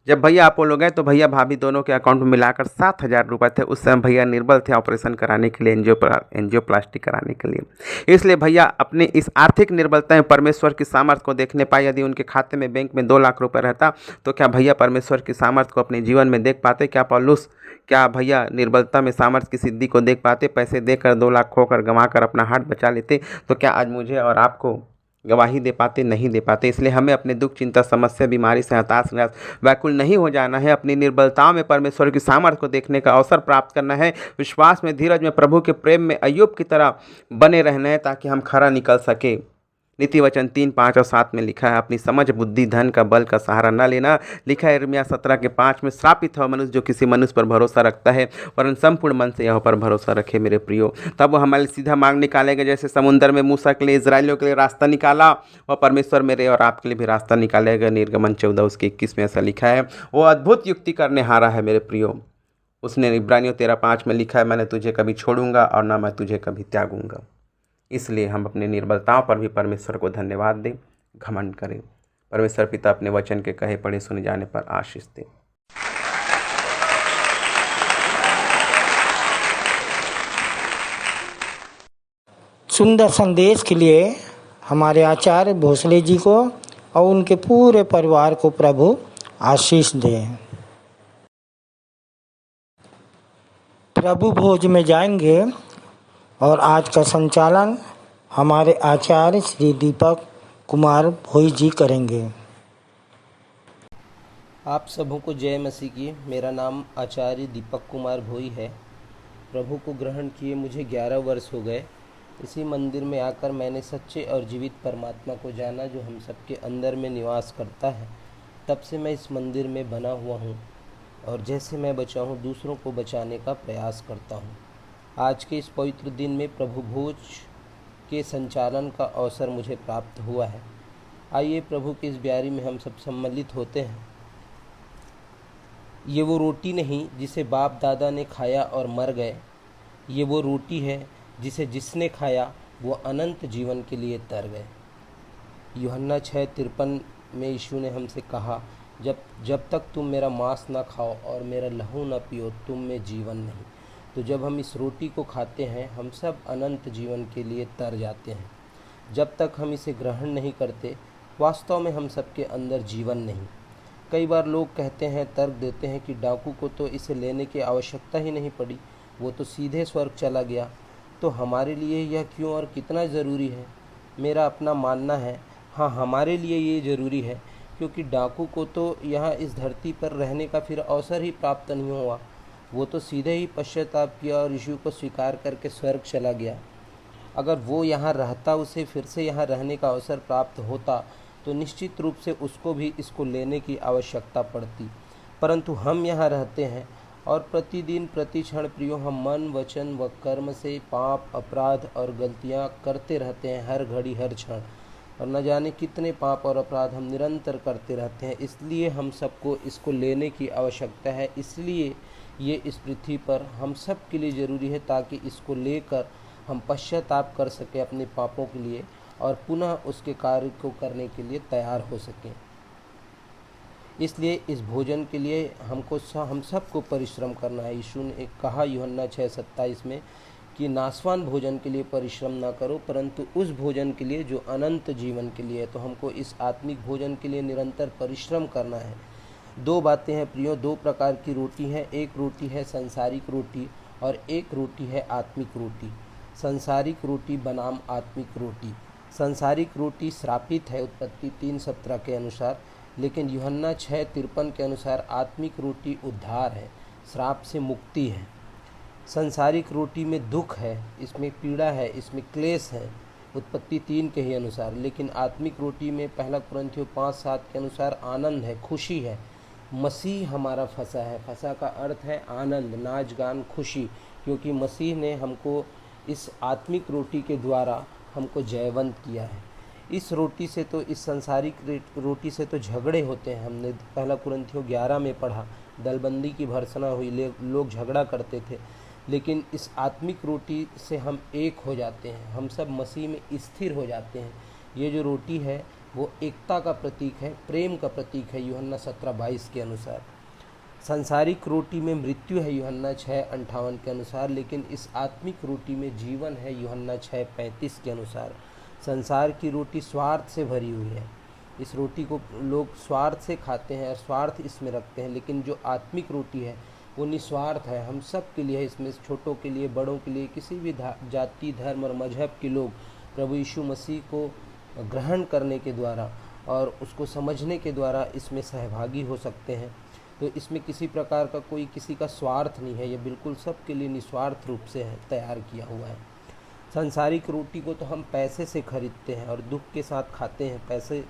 जब भैया अपोलो गए तो भैया भाभी दोनों के अकाउंट में मिलाकर 7,000 रुपये थे। उस समय भैया निर्बल थे ऑपरेशन कराने के लिए, एंजियोप्लास्टी कराने के लिए। इसलिए भैया अपने इस आर्थिक निर्बलता में परमेश्वर की सामर्थ्य को देखने पाए। यदि उनके खाते में बैंक में 2 लाख रुपए रहता तो क्या भैया परमेश्वर की सामर्थ्य को अपने जीवन में देख पाते? क्या भैया निर्बलता में सामर्थ्य की सिद्धि को देख पाते? पैसे देकर 2 लाख खोकर गंवा कर अपना हार्ट बचा लेते तो क्या आज मुझे और आपको गवाही दे पाते, नहीं दे पाते। इसलिए हमें अपने दुख, चिंता, समस्या, बीमारी से हताश, निराश, व्याकुल नहीं हो जाना है। अपनी निर्बलताओं में परमेश्वर की सामर्थ्य को देखने का अवसर प्राप्त करना है। विश्वास में, धीरज में, प्रभु के प्रेम में अय्यूब की तरह बने रहना है ताकि हम खरा निकल सके। नीति वचन 3, 5 और 7 में लिखा है, अपनी समझ, बुद्धि, धन का, बल का सहारा न लेना। लिखा है यिर्मयाह 17:5 में, श्रापित है मनुष्य जो किसी मनुष्य पर भरोसा रखता है, वरन संपूर्ण मन से यहोवा पर भरोसा रखे। मेरे प्रियो, तब वो हमारे सीधा मार्ग निकालेगा। जैसे समुद्र में मूसा के लिए, इजराइलियों के लिए रास्ता निकाला, और परमेश्वर मेरे और आपके लिए भी रास्ता निकालेगा। निर्गमन 14:21 में ऐसा लिखा है। वो अद्भुत युक्ति करने हारा है मेरे प्रियो। उसने इब्रानियों 13:5 में लिखा है, मैंने तुझे कभी छोड़ूंगा और ना मैं तुझे कभी त्यागूंगा। इसलिए हम अपनी निर्बलताओं पर भी परमेश्वर को धन्यवाद दें, घमंड करें। परमेश्वर पिता अपने वचन के कहे पढ़े सुने जाने पर आशीष दें।
सुंदर संदेश के लिए हमारे आचार्य भोसले जी को और उनके पूरे परिवार को प्रभु आशीष दें। प्रभु भोज में जाएंगे और आज का संचालन हमारे आचार्य श्री दीपक कुमार भोई जी करेंगे।
आप सबों को जय मसीह की। मेरा नाम आचार्य दीपक कुमार भोई है। प्रभु को ग्रहण किए मुझे 11 वर्ष हो गए। इसी मंदिर में आकर मैंने सच्चे और जीवित परमात्मा को जाना जो हम सबके अंदर में निवास करता है। तब से मैं इस मंदिर में बना हुआ हूँ और जैसे मैं बचा हूँ दूसरों को बचाने का प्रयास करता हूँ। आज के इस पवित्र दिन में प्रभु भोज के संचालन का अवसर मुझे प्राप्त हुआ है। आइए प्रभु की इस ब्यारी में हम सब सम्मिलित होते हैं। ये वो रोटी नहीं जिसे बाप दादा ने खाया और मर गए, ये वो रोटी है जिसे जिसने खाया वो अनंत जीवन के लिए तर गए। यूहन्ना 6:53 में यीशु ने हमसे कहा, जब तक तुम मेरा मांस ना खाओ और मेरा लहू ना पियो तुम में जीवन नहीं। तो जब हम इस रोटी को खाते हैं हम सब अनंत जीवन के लिए तर जाते हैं। जब तक हम इसे ग्रहण नहीं करते वास्तव में हम सबके अंदर जीवन नहीं। कई बार लोग कहते हैं, तर्क देते हैं कि डाकू को तो इसे लेने की आवश्यकता ही नहीं पड़ी, वो तो सीधे स्वर्ग चला गया, तो हमारे लिए यह क्यों और कितना ज़रूरी है। मेरा अपना मानना है, हाँ हमारे लिए ये ज़रूरी है क्योंकि डाकू को तो यहाँ इस धरती पर रहने का फिर अवसर ही प्राप्त नहीं हुआ। वो तो सीधे ही पश्चाताप किया और यीशु को स्वीकार करके स्वर्ग चला गया। अगर वो यहाँ रहता, उसे फिर से यहाँ रहने का अवसर प्राप्त होता तो निश्चित रूप से उसको भी इसको लेने की आवश्यकता पड़ती। परंतु हम यहाँ रहते हैं और प्रतिदिन प्रति क्षण प्रियो हम मन, वचन व कर्म से पाप, अपराध और गलतियाँ करते रहते हैं हर घड़ी हर क्षण, और न जाने कितने पाप और अपराध हम निरंतर करते रहते हैं। इसलिए हम सबको इसको लेने की आवश्यकता है। इसलिए ये इस पृथ्वी पर हम सब के लिए ज़रूरी है ताकि इसको लेकर हम पश्चाताप कर सकें अपने पापों के लिए और पुनः उसके कार्य को करने के लिए तैयार हो सकें। इसलिए इस भोजन के लिए हम सबको परिश्रम करना है। यीशु ने कहा यूहन्ना 6:27 में कि नाशवान भोजन के लिए परिश्रम ना करो परंतु उस भोजन के लिए जो अनंत जीवन के लिए है। तो हमको इस आत्मिक भोजन के लिए निरंतर परिश्रम करना है। दो बातें हैं प्रियो, दो प्रकार की रोटी है। एक रोटी है सांसारिक रोटी और एक रोटी है आत्मिक रोटी। सांसारिक रोटी बनाम आत्मिक रोटी। सांसारिक रोटी श्रापित है उत्पत्ति 3:17 के अनुसार, लेकिन यूहन्ना 6:53 के अनुसार आत्मिक रोटी उद्धार है, श्राप से मुक्ति है। सांसारिक रोटी में दुख है, इसमें पीड़ा है, इसमें क्लेश है उत्पत्ति 3 के ही अनुसार, लेकिन आत्मिक रोटी में 1 कुरिन्थियों 5:7 के अनुसार आनंद है, खुशी है। मसीह हमारा फंसा है। फंसा का अर्थ है आनंद, नाच गान, खुशी, क्योंकि मसीह ने हमको इस आत्मिक रोटी के द्वारा हमको जयवंत किया है। इस रोटी से तो, इस संसारिक रोटी से तो झगड़े होते हैं। हमने 1 कुरिन्थियों 11 में पढ़ा, दलबंदी की भर्त्सना हुई, लोग झगड़ा करते थे, लेकिन इस आत्मिक रोटी से हम एक हो जाते हैं, हम सब मसीह में स्थिर हो जाते हैं। ये जो रोटी है वो एकता का प्रतीक है, प्रेम का प्रतीक है यूहन्ना 17:22 के अनुसार। सांसारिक रोटी में मृत्यु है यूहन्ना 6:58 के अनुसार, लेकिन इस आत्मिक रोटी में जीवन है यूहन्ना 6:35 के अनुसार। संसार की रोटी स्वार्थ से भरी हुई है, इस रोटी को लोग स्वार्थ से खाते हैं और स्वार्थ इसमें रखते हैं, लेकिन जो आत्मिक रोटी है वो निस्वार्थ है, हम सब के लिए है। इसमें छोटों के लिए, बड़ों के लिए, किसी भी जाति, धर्म और मजहब के लोग प्रभु यीशु मसीह को ग्रहण करने के द्वारा और उसको समझने के द्वारा इसमें सहभागी हो सकते हैं। तो इसमें किसी प्रकार का कोई किसी का स्वार्थ नहीं है, ये बिल्कुल सबके लिए निस्वार्थ रूप से है तैयार किया हुआ है। सांसारिक रोटी को तो हम पैसे से खरीदते हैं और दुख के साथ खाते हैं,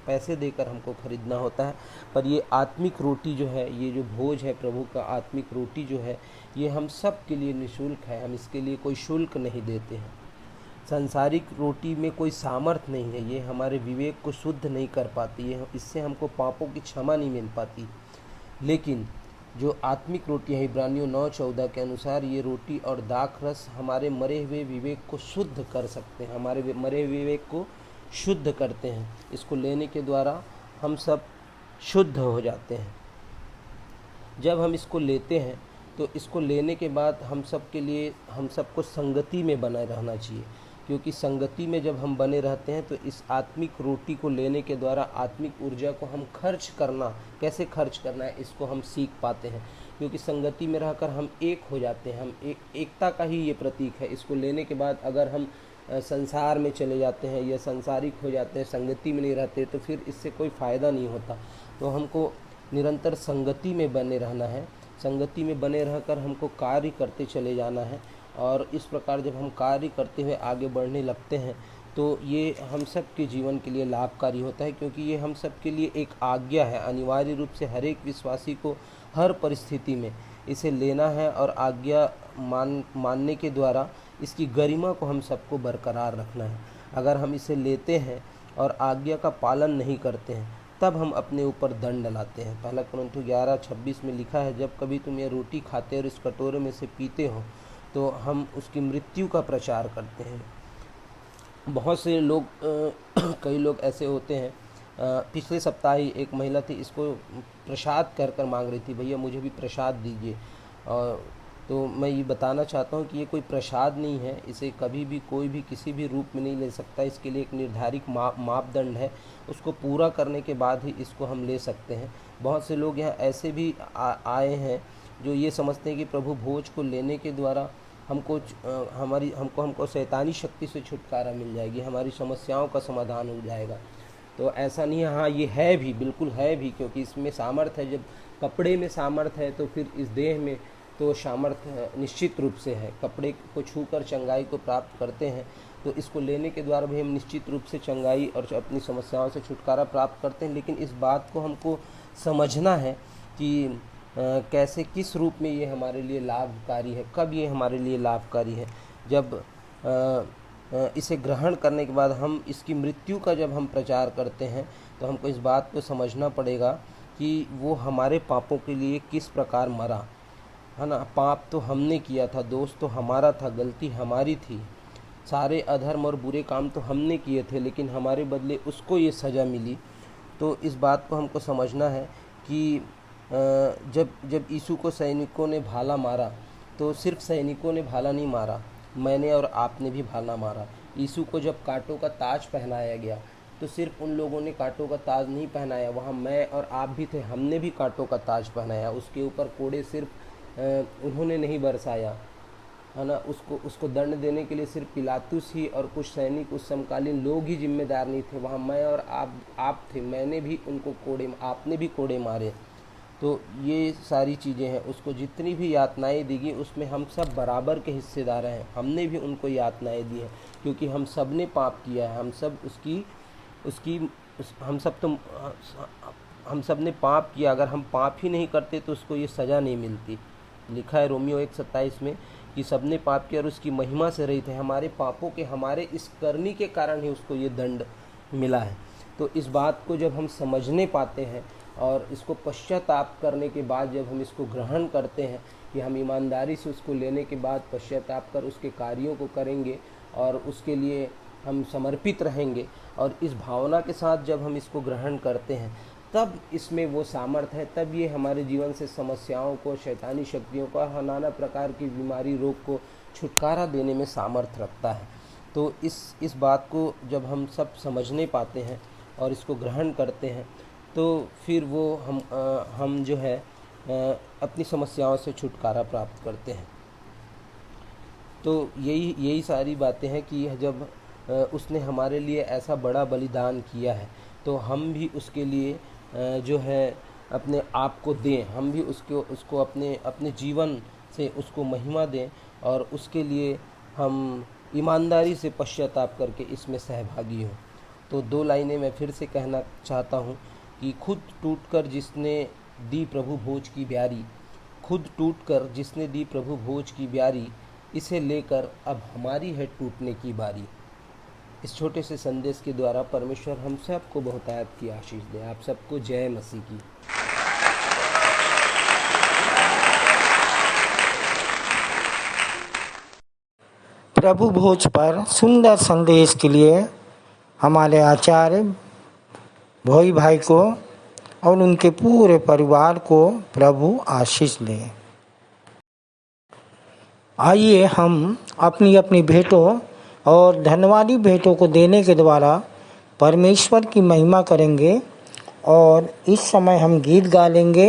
पैसे देकर हमको खरीदना होता है। पर ये आत्मिक रोटी जो है, ये जो भोज है प्रभु का, आत्मिक रोटी जो है, ये हम सब के लिए निःशुल्क है, हम इसके लिए कोई शुल्क नहीं देते हैं। सांसारिक रोटी में कोई सामर्थ्य नहीं है, ये हमारे विवेक को शुद्ध नहीं कर पाती है, इससे हमको पापों की क्षमा नहीं मिल पाती। लेकिन जो आत्मिक रोटी है, इब्रानियों 9:14 के अनुसार, ये रोटी और दाख रस हमारे मरे हुए विवेक को शुद्ध कर सकते हैं, हमारे मरे हुए विवेक को शुद्ध करते हैं। इसको लेने के द्वारा हम सब शुद्ध हो जाते हैं। जब हम इसको लेते हैं तो इसको लेने के बाद हम सबको संगति में बना रहना चाहिए, क्योंकि संगति में जब हम बने रहते हैं तो इस आत्मिक रोटी को लेने के द्वारा आत्मिक ऊर्जा को हम कैसे खर्च करना है, इसको हम सीख पाते हैं। क्योंकि संगति में रहकर हम एक हो जाते हैं, हम एकता का ही ये प्रतीक है। इसको लेने के बाद अगर हम संसार में चले जाते हैं या सांसारिक हो जाते हैं, संगति में नहीं रहते, तो फिर इससे कोई फ़ायदा नहीं होता। तो हमको निरंतर संगति में बने रहना है, संगति में बने रहकर हमको कार्य करते चले जाना है। और इस प्रकार जब हम कार्य करते हुए आगे बढ़ने लगते हैं तो ये हम सब के जीवन के लिए लाभकारी होता है, क्योंकि ये हम सब के लिए एक आज्ञा है। अनिवार्य रूप से हर एक विश्वासी को हर परिस्थिति में इसे लेना है और आज्ञा मानने के द्वारा इसकी गरिमा को हम सबको बरकरार रखना है। अगर हम इसे लेते हैं और आज्ञा का पालन नहीं करते हैं तब हम अपने ऊपर दंड लाते हैं। पहला कुरिन्थियों 11:26 में लिखा है, जब कभी तुम ये रोटी खाते और इस कटोरे में से पीते हो तो हम उसकी मृत्यु का प्रचार करते हैं। बहुत से लोग कई लोग ऐसे होते हैं। पिछले सप्ताह ही एक महिला थी, इसको प्रसाद कर मांग रही थी, भैया मुझे भी प्रसाद दीजिए। और तो मैं ये बताना चाहता हूँ कि ये कोई प्रसाद नहीं है, इसे कभी भी कोई भी किसी भी रूप में नहीं ले सकता। इसके लिए एक निर्धारित मापदंड है, उसको पूरा करने के बाद ही इसको हम ले सकते हैं। बहुत से लोग यहाँ ऐसे भी आए हैं जो ये समझते हैं कि प्रभु भोज को लेने के द्वारा हमको शैतानी शक्ति से छुटकारा मिल जाएगी, हमारी समस्याओं का समाधान हो जाएगा। तो ऐसा नहीं है। हाँ, ये है भी, बिल्कुल है भी, क्योंकि इसमें सामर्थ्य है। जब कपड़े में सामर्थ्य है तो फिर इस देह में तो सामर्थ्य निश्चित रूप से है। कपड़े को छूकर चंगाई को प्राप्त करते हैं, तो इसको लेने के द्वारा भी हम निश्चित रूप से चंगाई और अपनी समस्याओं से छुटकारा प्राप्त करते हैं। लेकिन इस बात को हमको समझना है कि कैसे, किस रूप में ये हमारे लिए लाभकारी है, कब ये हमारे लिए लाभकारी है। जब इसे ग्रहण करने के बाद हम इसकी मृत्यु का जब हम प्रचार करते हैं तो हमको इस बात को समझना पड़ेगा कि वो हमारे पापों के लिए किस प्रकार मरा, है ना। पाप तो हमने किया था, दोष तो हमारा था, गलती हमारी थी, सारे अधर्म और बुरे काम तो हमने किए थे, लेकिन हमारे बदले उसको ये सज़ा मिली। तो इस बात को हमको समझना है कि जब यीशु को सैनिकों ने भाला मारा तो सिर्फ सैनिकों ने भाला नहीं मारा, मैंने और आपने भी भाला मारा। यीशु को जब कांटों का ताज पहनाया गया तो सिर्फ उन लोगों ने कांटों का ताज नहीं पहनाया, वहाँ मैं और आप भी थे, हमने भी कांटों का ताज पहनाया। उसके ऊपर कोड़े सिर्फ उन्होंने नहीं बरसाया, है ना। उसको दंड देने के लिए सिर्फ पिलातुस ही और कुछ सैनिक, उस समकालीन लोग ही जिम्मेदार नहीं थे, वहाँ मैं और आप थे, मैंने भी उनको आपने भी कोड़े मारे। तो ये सारी चीज़ें हैं। उसको जितनी भी यातनाएं दी गई उसमें हम सब बराबर के हिस्सेदार हैं, हमने भी उनको यातनाएं दी हैं, क्योंकि हम सब ने पाप किया है। हम सब ने पाप किया। अगर हम पाप ही नहीं करते तो उसको ये सज़ा नहीं मिलती। लिखा है रोमियो 1:27 में कि सब ने पाप किया और उसकी महिमा से रहित है। हमारे पापों के, हमारे इस करनी के कारण ही उसको ये दंड मिला है। तो इस बात को जब हम समझने पाते हैं और इसको पश्चाताप करने के बाद जब हम इसको ग्रहण करते हैं कि हम ईमानदारी से उसको लेने के बाद पश्चाताप कर उसके कार्यों को करेंगे और उसके लिए हम समर्पित रहेंगे, और इस भावना के साथ जब हम इसको ग्रहण करते हैं तब इसमें वो सामर्थ्य है, तब ये हमारे जीवन से समस्याओं को, शैतानी शक्तियों को और नाना प्रकार की बीमारी, रोग को छुटकारा देने में सामर्थ्य रखता है। तो इस बात को जब हम सब समझने पाते हैं और इसको ग्रहण करते हैं तो फिर वो हम जो है अपनी समस्याओं से छुटकारा प्राप्त करते हैं। तो यही सारी बातें हैं कि जब उसने हमारे लिए ऐसा बड़ा बलिदान किया है, तो हम भी उसके लिए जो है अपने आप को दें, हम भी उसको अपने जीवन से उसको महिमा दें और उसके लिए हम ईमानदारी से पश्चाताप करके इसमें सहभागी हों। तो 2 लाइनें मैं फिर से कहना चाहता हूँ कि खुद टूटकर जिसने दी प्रभु भोज की ब्यारी, खुद टूटकर जिसने दी प्रभु भोज की ब्यारी, इसे लेकर अब हमारी है टूटने की बारी। इस छोटे से संदेश के द्वारा परमेश्वर हम सबको बहुतायत की आशीष दे। आप सबको जय मसीह की।
प्रभु भोज पर सुंदर संदेश के लिए हमारे आचार्य भोई भाई को और उनके पूरे परिवार को प्रभु आशीष दे। आइए हम अपनी अपनी भेंटों और धन्यवादी भेंटों को देने के द्वारा परमेश्वर की महिमा करेंगे और इस समय हम गीत गा लेंगे।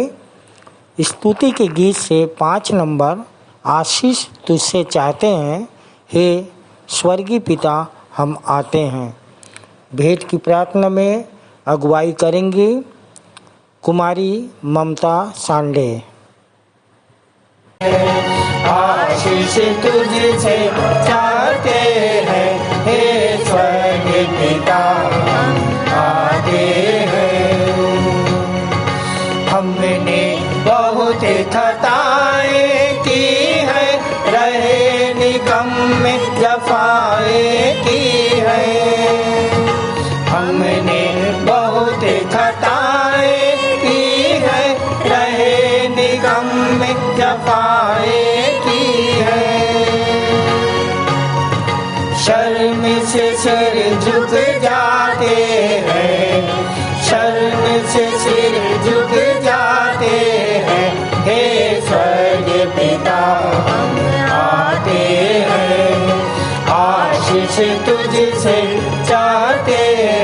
स्तुति के गीत से 5 नंबर आशीष तुझसे चाहते हैं, हे स्वर्गीय पिता हम आते हैं। भेंट की प्रार्थना में अगुवाई करेंगी कुमारी ममता सांडे।
आशीष तुझसे चाहते हैं, हे स्वर्गीय पिता आते हैं। हमने बहुत खताएं की है, रहे निकम में जफाएं की है। हमने बहुत खताएं की है, रहे निकम में जफाएं की है। शर्म से सिर झुक जाते हैं, शर्म से सिर झुक जाते हैं, हे स्वर्गीय पिता हम आते हैं। आशीष तुझसे चाहते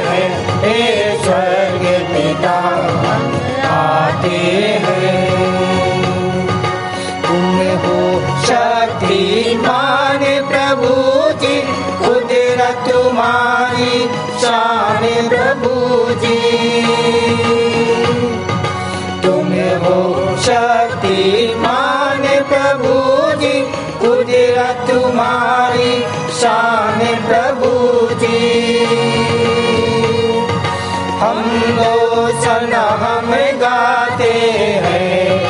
हैं, हे स्वर्गीय पिता हम आते हैं। तुम हो शक्तिमान प्रभु जी, कुदरत तुम्हारी शान प्रभु जी। तुम हो शक्तिमान प्रभु जी, कुदरत तुम्हारी शान प्रभु जी। हम रोशन हम गाते हैं,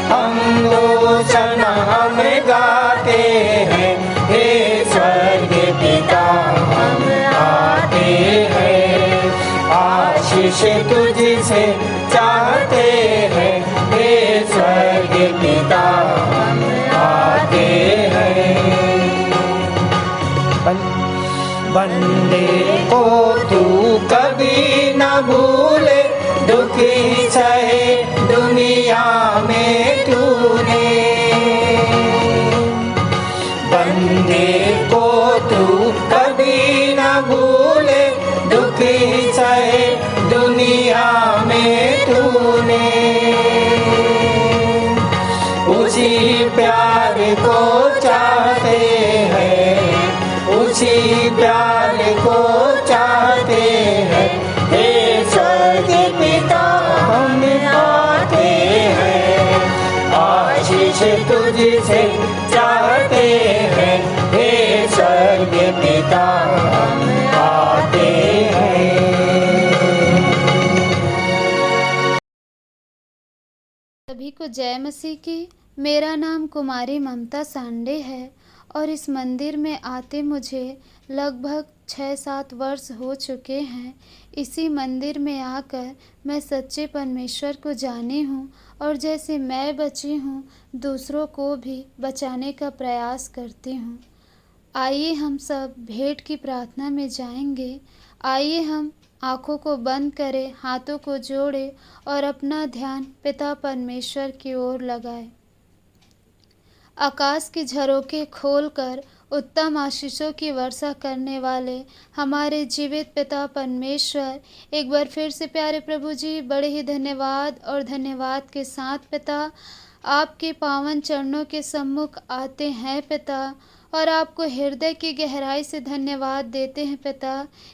हम रोशन हम गाते हैं, हे स्वर्गीय पिता हम आते हैं। आशीष तुझसे चाहते हैं, हे स्वर्गीय पिता हम आते हैं। बंदे को तू कभी न भूले, दुखी सहे दुनिया में तूने। बंदे को तू कभी न भूले, दुखी सहे दुनिया में तूने। उसी प्यार को चाहते हैं, उसी प्यार को चाहते हैं, हे स्वर्गीय पिता हम आते हैं। आशीष तुझसे चाहते हैं, हे स्वर्गीय पिता हम आते हैं।
सभी को जय मसीह की। मेरा नाम कुमारी ममता सांडे है और इस मंदिर में आते मुझे लगभग 6-7 वर्ष हो चुके हैं। इसी मंदिर में आकर मैं सच्चे परमेश्वर को जानी हूँ और जैसे मैं बची हूँ दूसरों को भी बचाने का प्रयास करती हूँ। आइए हम सब भेंट की प्रार्थना में जाएंगे। आइए हम आँखों को बंद करें, हाथों को जोड़ें और अपना ध्यान पिता परमेश्वर की ओर लगाएं। आकाश की झरोखे खोलकर उत्तम आशीषों की वर्षा करने वाले हमारे जीवित पिता परमेश्वर, एक बार फिर से प्यारे प्रभु जी बड़े ही धन्यवाद और धन्यवाद के साथ पिता आपके पावन चरणों के सम्मुख आते हैं पिता,
और आपको हृदय की गहराई से धन्यवाद देते हैं पिता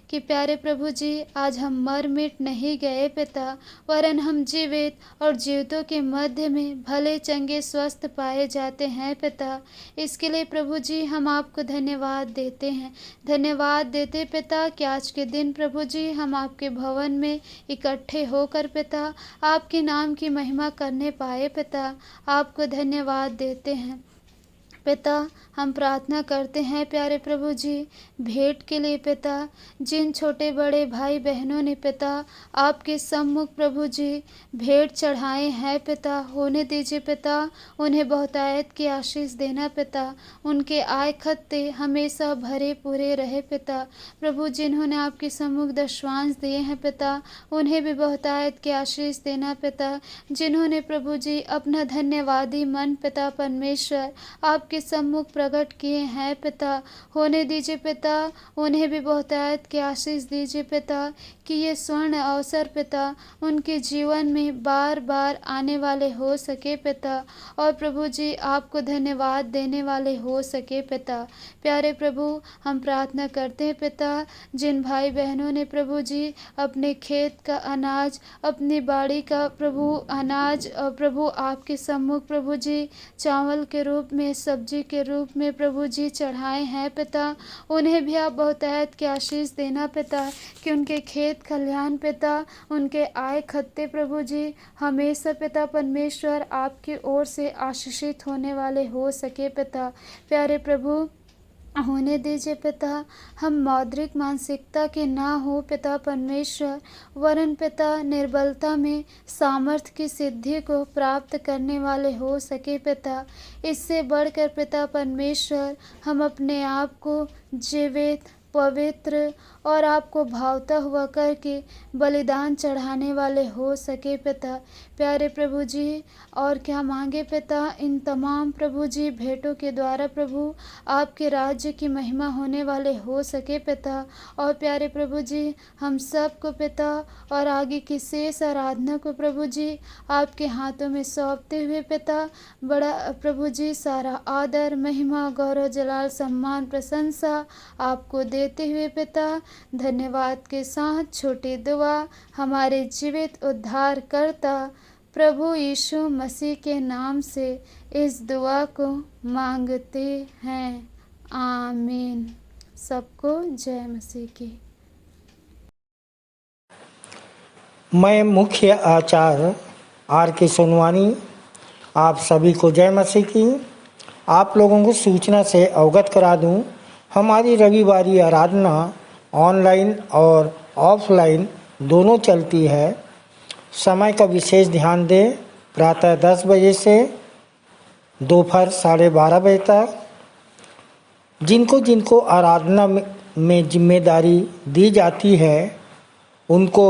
कि प्यारे प्रभु जी आज हम मर मिट नहीं गए पिता, वरन हम जीवित और जीवितों के मध्य में भले चंगे स्वस्थ पाए जाते हैं पिता। इसके लिए प्रभु जी हम आपको धन्यवाद देते हैं, धन्यवाद देते पिता कि आज के दिन प्रभु जी हम आपके भवन में इकट्ठे होकर पिता आपके नाम की महिमा करने पाए पिता। आपको धन्यवाद देते हैं पिता। हम प्रार्थना करते हैं प्यारे प्रभु जी भेंट के लिए पिता, जिन छोटे बड़े भाई बहनों ने पिता आपके सम्मुख प्रभु जी भेंट चढ़ाए हैं पिता, होने दीजिए पिता उन्हें बहुतायत की आशीष देना पिता, उनके आय खत्ते हमेशा भरे पूरे रहे पिता। प्रभु जिन्होंने आपके सम्मुख दशवांश दिए हैं पिता उन्हें भी बहुतायत की आशीष देना पिता। जिन्होंने प्रभु जी अपना धन्यवादी मन पिता परमेश्वर आपके सम्मुख प्रकट किए हैं पिता, होने दीजिए पिता उन्हें भी बहुतायत की आशीष दीजिए पिता कि ये स्वर्ण अवसर पिता उनके जीवन में बार बार आने वाले हो सके पिता, और प्रभु जी आपको धन्यवाद देने वाले हो सके पिता। प्यारे प्रभु हम प्रार्थना करते हैं पिता जिन भाई बहनों ने प्रभु जी अपने खेत का अनाज, अपनी बाड़ी का प्रभु अनाज और प्रभु आपके सम्मुख प्रभु जी चावल के रूप में, सब्जी के रूप में प्रभु जी चढ़ाए हैं पिता, उन्हें भी आप बहुतायत की आशीष देना पिता कि उनके खेत कल्याण पिता, उनके आय खत्ते प्रभु जी हमेशा पिता परमेश्वर आपकी ओर से आशीषित होने वाले हो सके पिता। प्यारे प्रभु होने दीजिए पिता हम मौद्रिक मानसिकता के ना हो पिता परमेश्वर, वरन पिता निर्बलता में सामर्थ्य की सिद्धि को प्राप्त करने वाले हो सके पिता। इससे बढ़कर पिता परमेश्वर हम अपने आप को जीवित, पवित्र और आपको भावता हुआ करके बलिदान चढ़ाने वाले हो सके पिता। प्यारे प्रभु जी और क्या मांगे पिता, इन तमाम प्रभु जी भेंटों के द्वारा प्रभु आपके राज्य की महिमा होने वाले हो सके पिता। और प्यारे प्रभु जी हम सब को पिता और आगे की शेष आराधना को प्रभु जी आपके हाथों में सौंपते हुए पिता बड़ा प्रभु जी सारा आदर, महिमा, गौरव, जलाल, सम्मान, प्रशंसा आपको देते हुए पिता धन्यवाद के साथ छोटी दुआ हमारे जीवित उद्धार करता प्रभु यीशु मसीह के नाम से इस दुआ को मांगते हैं, आमीन। सबको जय मसीह की।
मैं मुख्य आचार्य R.K. सोनवानी आप सभी को जय मसीह की। आप लोगों को सूचना से अवगत करा दूं, हमारी रविवारी आराधना ऑनलाइन और ऑफलाइन दोनों चलती है। समय का विशेष ध्यान दें, प्रातः 10 बजे से दोपहर 12:30 बजे तक। जिनको जिनको आराधना में जिम्मेदारी दी जाती है उनको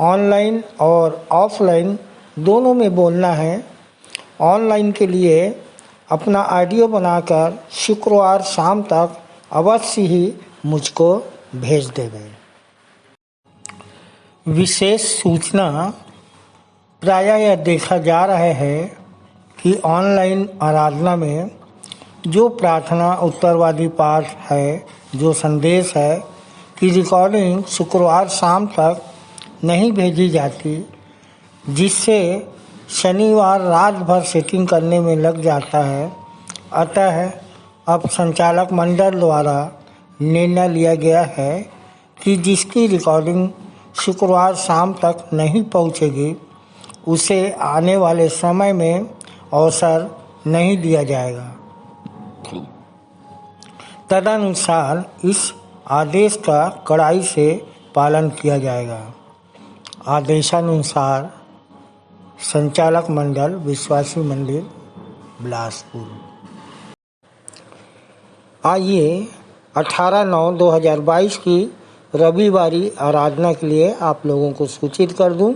ऑनलाइन और ऑफलाइन दोनों में बोलना है। ऑनलाइन के लिए अपना ऑडियो बनाकर शुक्रवार शाम तक अवश्य ही मुझको भेज देवे। विशेष सूचना प्रायः यह देखा जा रहा है कि ऑनलाइन आराधना में जो प्रार्थना उत्तरवादी पाठ है, जो संदेश है कि रिकॉर्डिंग शुक्रवार शाम तक नहीं भेजी जाती, जिससे शनिवार रात भर सेटिंग करने में लग जाता है। अतः अब संचालक मंडल द्वारा निर्णय लिया गया है कि जिसकी रिकॉर्डिंग शुक्रवार शाम तक नहीं पहुंचेगी उसे आने वाले समय में अवसर नहीं दिया जाएगा। तदनुसार इस आदेश का कड़ाई से पालन किया जाएगा। आदेशानुसार संचालक मंडल, विश्वासी मंदिर, बिलासपुर। आइए 18/9/2022 की रविवारी आराधना के लिए आप लोगों को सूचित कर दूं,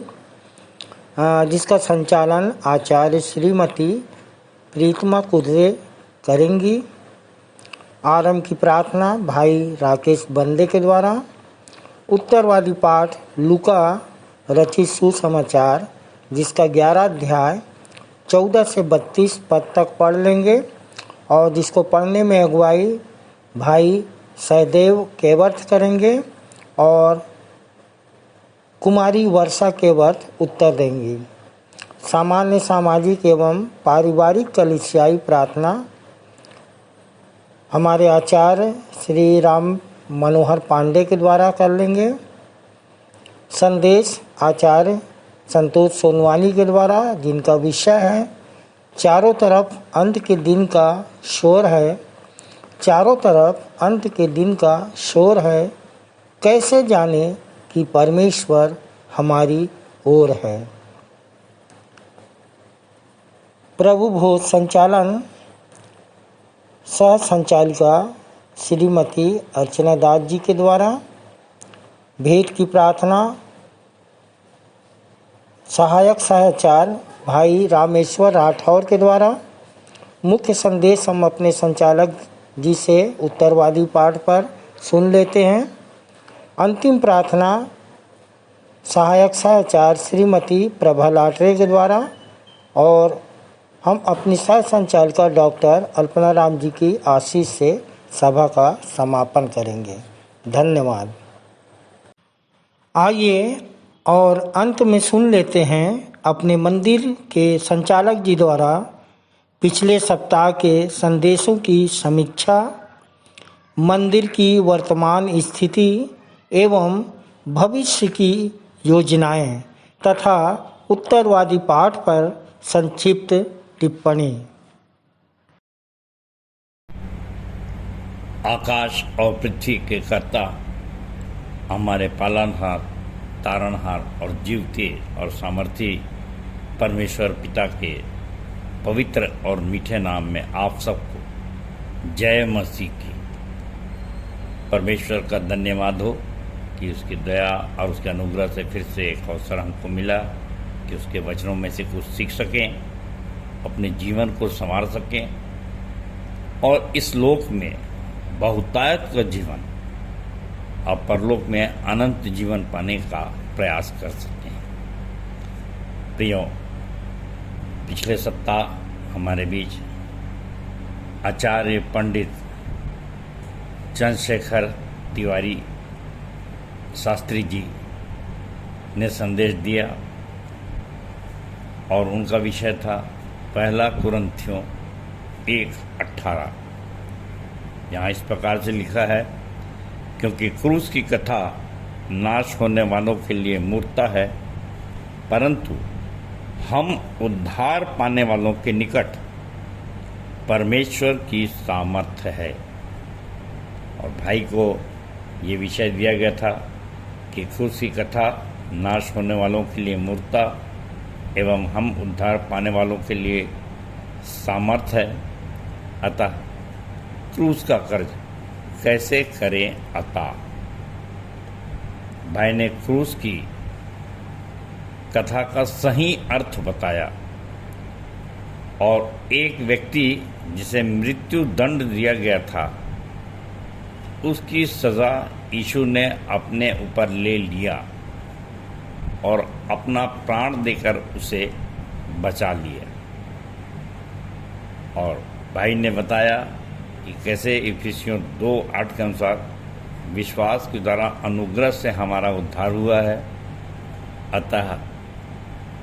जिसका संचालन आचार्य श्रीमती प्रीतमा कुर्रे करेंगी। आरंभ की प्रार्थना भाई राकेश बंदे के द्वारा। उत्तरवादी पाठ लूका रचित सुसमाचार, जिसका 11 अध्याय 14 से 32 पद तक पढ़ लेंगे और जिसको पढ़ने में अगुवाई भाई सहदेव केवट करेंगे और कुमारी वर्षा केवट उत्तर देंगी। सामान्य सामाजिक एवं पारिवारिक कलिसियाई प्रार्थना हमारे आचार्य श्री राम मनोहर पांडे के द्वारा कर लेंगे। संदेश आचार्य संतोष सोनवानी के द्वारा, जिनका विषय है चारों तरफ अंत के दिन का शोर है। चारों तरफ अंत के दिन का शोर है, कैसे जाने कि परमेश्वर हमारी ओर है। प्रभु भोज संचालन सह संचालिका श्रीमती अर्चना दास जी के द्वारा। भेंट की प्रार्थना सहायक सहचार भाई रामेश्वर राठौर के द्वारा। मुख्य संदेश हम अपने संचालक जी से उत्तरवादी पाठ पर सुन लेते हैं। अंतिम प्रार्थना सहायक सहचार श्रीमती प्रभा लाटरे के द्वारा और हम अपनी सह संचालिका डॉक्टर अल्पना राम जी की आशीष से सभा का समापन करेंगे। धन्यवाद। आइए और अंत में सुन लेते हैं अपने मंदिर के संचालक जी द्वारा पिछले सप्ताह के संदेशों की समीक्षा, मंदिर की वर्तमान स्थिति एवं भविष्य की योजनाएं तथा उत्तरवादी पाठ पर संक्षिप्त टिप्पणी।
आकाश और पृथ्वी के कर्ता, हमारे पालनहार, तारणहार और जीवते और सामर्थी परमेश्वर पिता के पवित्र और मीठे नाम में आप सबको जय मसीह की। परमेश्वर का धन्यवाद हो कि उसकी दया और उसके अनुग्रह से फिर से एक अवसर हमको मिला कि उसके वचनों में से कुछ सीख सकें, अपने जीवन को संवार सकें और इस लोक में बहुतायत का जीवन और परलोक में अनंत जीवन पाने का प्रयास कर सकते हैं। प्रियो, पिछले सप्ताह हमारे बीच आचार्य पंडित चंद्रशेखर तिवारी शास्त्री जी ने संदेश दिया और उनका विषय था पहला कुरिन्थियों 1:18। यहाँ इस प्रकार से लिखा है, क्योंकि क्रूस की कथा नाश होने वालों के लिए मूर्खता है, परंतु हम उद्धार पाने वालों के निकट परमेश्वर की सामर्थ्य है। और भाई को ये विषय दिया गया था कि क्रूस की कथा नाश होने वालों के लिए मूर्खता एवं हम उद्धार पाने वालों के लिए सामर्थ्य है। अतः क्रूस का कर्ज कैसे करें अता। भाई ने क्रूस की कथा का सही अर्थ बताया और एक व्यक्ति जिसे मृत्यु दंड दिया गया था, उसकी सज़ा यीशु ने अपने ऊपर ले लिया और अपना प्राण देकर उसे बचा लिया। और भाई ने बताया कि कैसे इफिसियों 2:8 के अनुसार विश्वास के द्वारा अनुग्रह से हमारा उद्धार हुआ है। अतः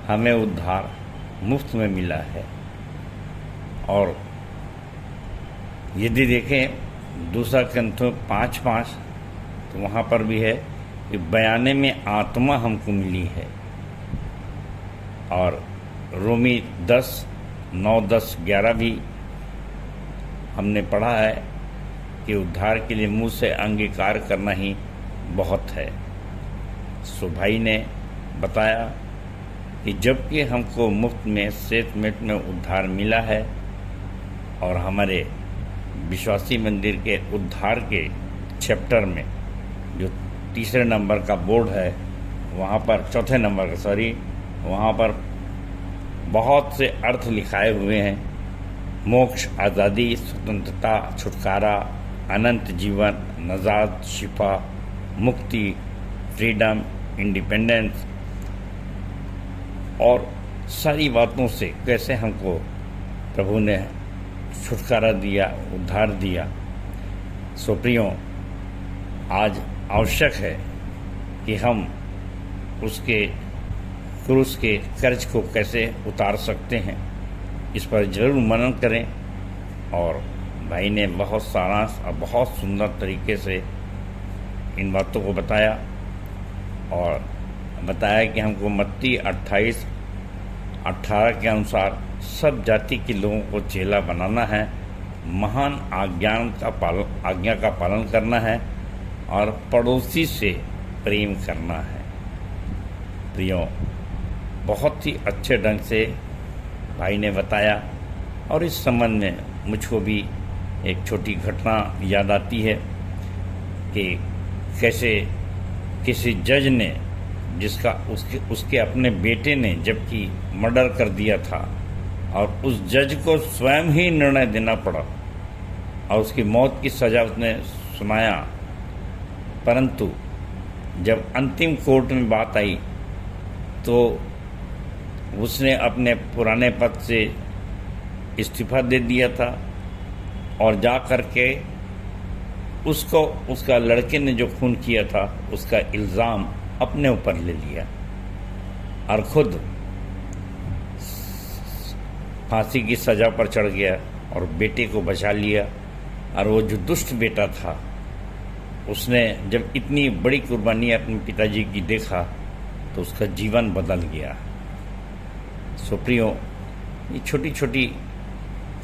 हमें उद्धार मुफ्त में मिला है। और यदि देखें 2 कुरिन्थियों 5:5 तो वहाँ पर भी है कि बयाने में आत्मा हमको मिली है। और रोमी 10:9, 10, 11 भी हमने पढ़ा है कि उद्धार के लिए मुँह से अंगीकार करना ही बहुत है। सो भाई ने बताया कि जबकि हमको मुफ्त में सेतमेट में उद्धार मिला है और हमारे विश्वासी मंदिर के उद्धार के चैप्टर में जो 3 नंबर का बोर्ड है, वहाँ पर 4 नंबर का वहाँ पर बहुत से अर्थ लिखाए हुए हैं। मोक्ष, आज़ादी, स्वतंत्रता, छुटकारा, अनंत जीवन, नजात, शिफा, मुक्ति, फ्रीडम, इंडिपेंडेंस और सारी बातों से कैसे हमको प्रभु ने छुटकारा दिया, उद्धार दिया। सो प्रियों, आज आवश्यक है कि हम उसके क्रूस के कर्ज को कैसे उतार सकते हैं, इस पर जरूर मनन करें। और भाई ने बहुत सारांश और बहुत सुंदर तरीके से इन बातों को बताया और बताया कि हमको मत्ती 28:18 के अनुसार सब जाति के लोगों को चेला बनाना है, महान आज्ञा का पालन करना है और पड़ोसी से प्रेम करना है। प्रियों, बहुत ही अच्छे ढंग से भाई ने बताया और इस संबंध में मुझको भी एक छोटी घटना याद आती है कि कैसे किसी जज ने, जिसका उसके अपने बेटे ने जबकि मर्डर कर दिया था, और उस जज को स्वयं ही निर्णय देना पड़ा और उसकी मौत की सज़ा उसने सुनाया। परंतु जब अंतिम कोर्ट में बात आई तो उसने अपने पुराने पद से इस्तीफा दे दिया था और जा कर के उसको, उसका लड़के ने जो खून किया था उसका इल्ज़ाम अपने ऊपर ले लिया और खुद फांसी की सज़ा पर चढ़ गया और बेटे को बचा लिया। और वो जो दुष्ट बेटा था, उसने जब इतनी बड़ी कुर्बानी अपने पिताजी की देखा तो उसका जीवन बदल गया। सो प्रियो, ये छोटी छोटी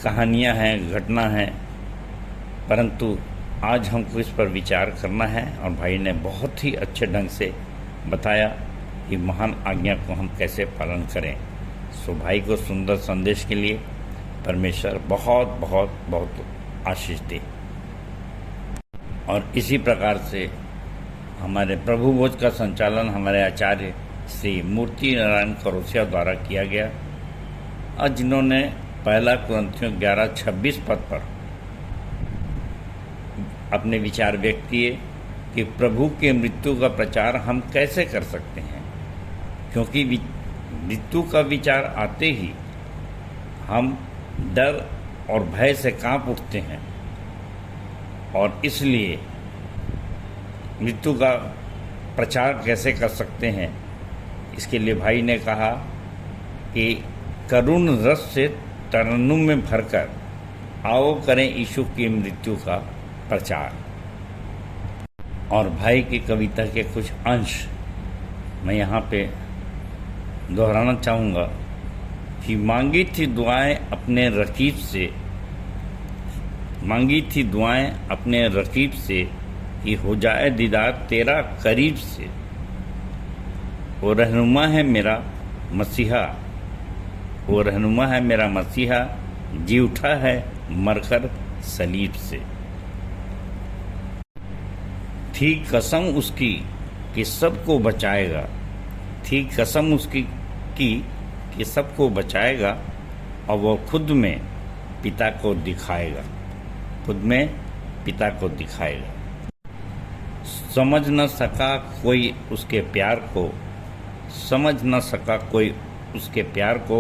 कहानियाँ हैं, घटना हैं, परंतु आज हमको इस पर विचार करना है और भाई ने बहुत ही अच्छे ढंग से बताया कि महान आज्ञा को हम कैसे पालन करें। सो भाई को सुंदर संदेश के लिए परमेश्वर बहुत बहुत बहुत आशीष दे। और इसी प्रकार से हमारे प्रभु भोज का संचालन हमारे आचार्य श्री मूर्ति नारायण करोसिया द्वारा किया गया और जिन्होंने 1 कुरिन्थियों 11:26 पद पर अपने विचार व्यक्त किए कि प्रभु के मृत्यु का प्रचार हम कैसे कर सकते हैं, क्योंकि मृत्यु का विचार आते ही हम डर और भय से कांप उठते हैं और इसलिए मृत्यु का प्रचार कैसे कर सकते हैं, इसके लिए भाई ने कहा कि करुण रस से तरन्नुम में भरकर आओ करें यीशु की मृत्यु का प्रचार। और भाई की कविता के कुछ अंश मैं यहाँ पे दोहराना चाहूँगा कि मांगी थी दुआएं अपने रकीब से कि हो जाए दीदार तेरा करीब से। वो रहनुमा है मेरा मसीहा, जी उठा है मरकर सलीब से। थी कसम उसकी कि सबको बचाएगा, कि सबको बचाएगा और वो खुद में पिता को दिखाएगा। समझ न सका कोई उसके प्यार को,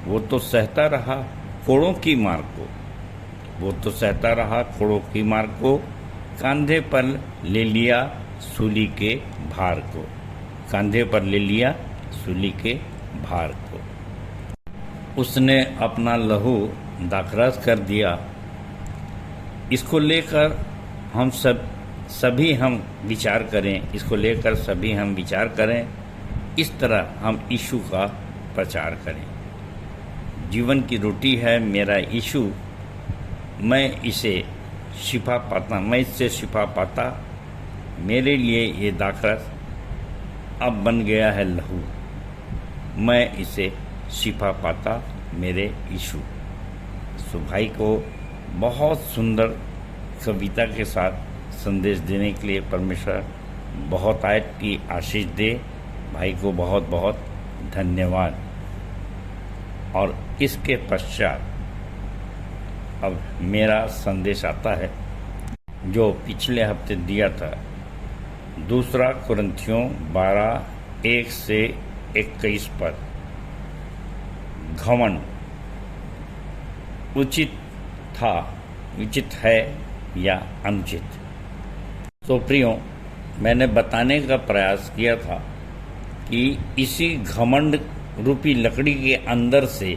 वो तो सहता रहा कोड़ों की मार को, कांधे पर ले लिया सूली के भार को, उसने अपना लहू दाखरस कर दिया। इसको लेकर सभी हम विचार करें, इस तरह हम यीशु का प्रचार करें। जीवन की रोटी है मेरा यीशु, मैं इससे शिफा पाता, मेरे लिए ये दाखरस अब बन गया है लहू, मैं इसे शिफा पाता मेरे यीशु। सो भाई को बहुत सुंदर कविता के साथ संदेश देने के लिए परमेश्वर बहुत आयत की आशीष दे। भाई को बहुत बहुत धन्यवाद। और इसके पश्चात अब मेरा संदेश आता है जो पिछले हफ्ते दिया था, 2 कुरिन्थियों 12:1 से 21 पद। घमंड उचित है या अनुचित। तो प्रियो, मैंने बताने का प्रयास किया था कि इसी घमंड रूपी लकड़ी के अंदर से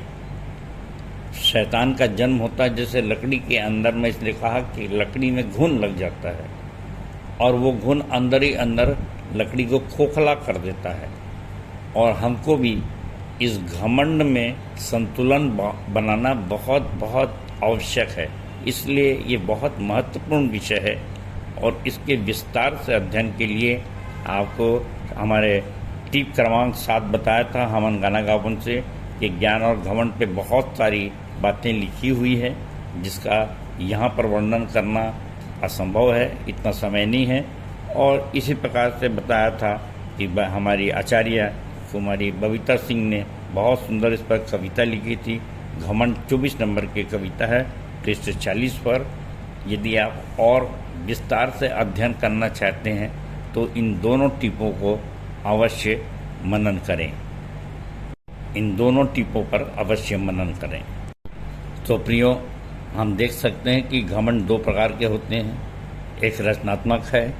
शैतान का जन्म होता है। जैसे लकड़ी के अंदर में, इसलिए कहा कि लकड़ी में घुन लग जाता है और वो घुन अंदर ही अंदर लकड़ी को खोखला कर देता है। और हमको भी इस घमंड में संतुलन बनाना बहुत बहुत आवश्यक है। इसलिए ये बहुत महत्वपूर्ण विषय है और इसके विस्तार से अध्ययन के लिए आपको हमारे टिप क्रमांक 7 बताया था हमन गाना गावन से कि ज्ञान और घमंड पे बहुत सारी बातें लिखी हुई है, जिसका यहाँ पर वर्णन करना असंभव है, इतना समय नहीं है। और इसी प्रकार से बताया था कि हमारी आचार्य कुमारी बबीता सिंह ने बहुत सुंदर इस पर कविता लिखी थी। घमंड 24 नंबर की कविता है, पृष्ठ 40 पर। यदि आप और विस्तार से अध्ययन करना चाहते हैं तो इन दोनों टिपों को अवश्य मनन करें, इन दोनों टिपों पर अवश्य मनन करें। तो प्रियो, हम देख सकते हैं कि घमंड दो प्रकार के होते हैं। एक रचनात्मक है,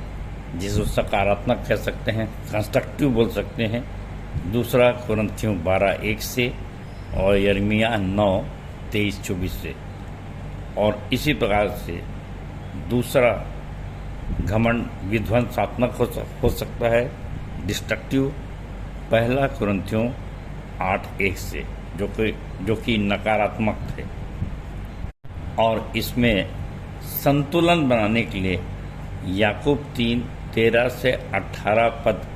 जिसे सकारात्मक कह सकते हैं, कंस्ट्रक्टिव बोल सकते हैं। दूसरा कुरिन्थियों 12:1 से और यिर्मयाह 9:23-24 से। और इसी प्रकार से दूसरा घमंड विध्वंसात्मक हो सकता है, डिस्ट्रक्टिव, पहला कुरिन्थियों 8:1 से, जो कि नकारात्मक थे। और इसमें संतुलन बनाने के लिए याकूब 3:13 से 18 पद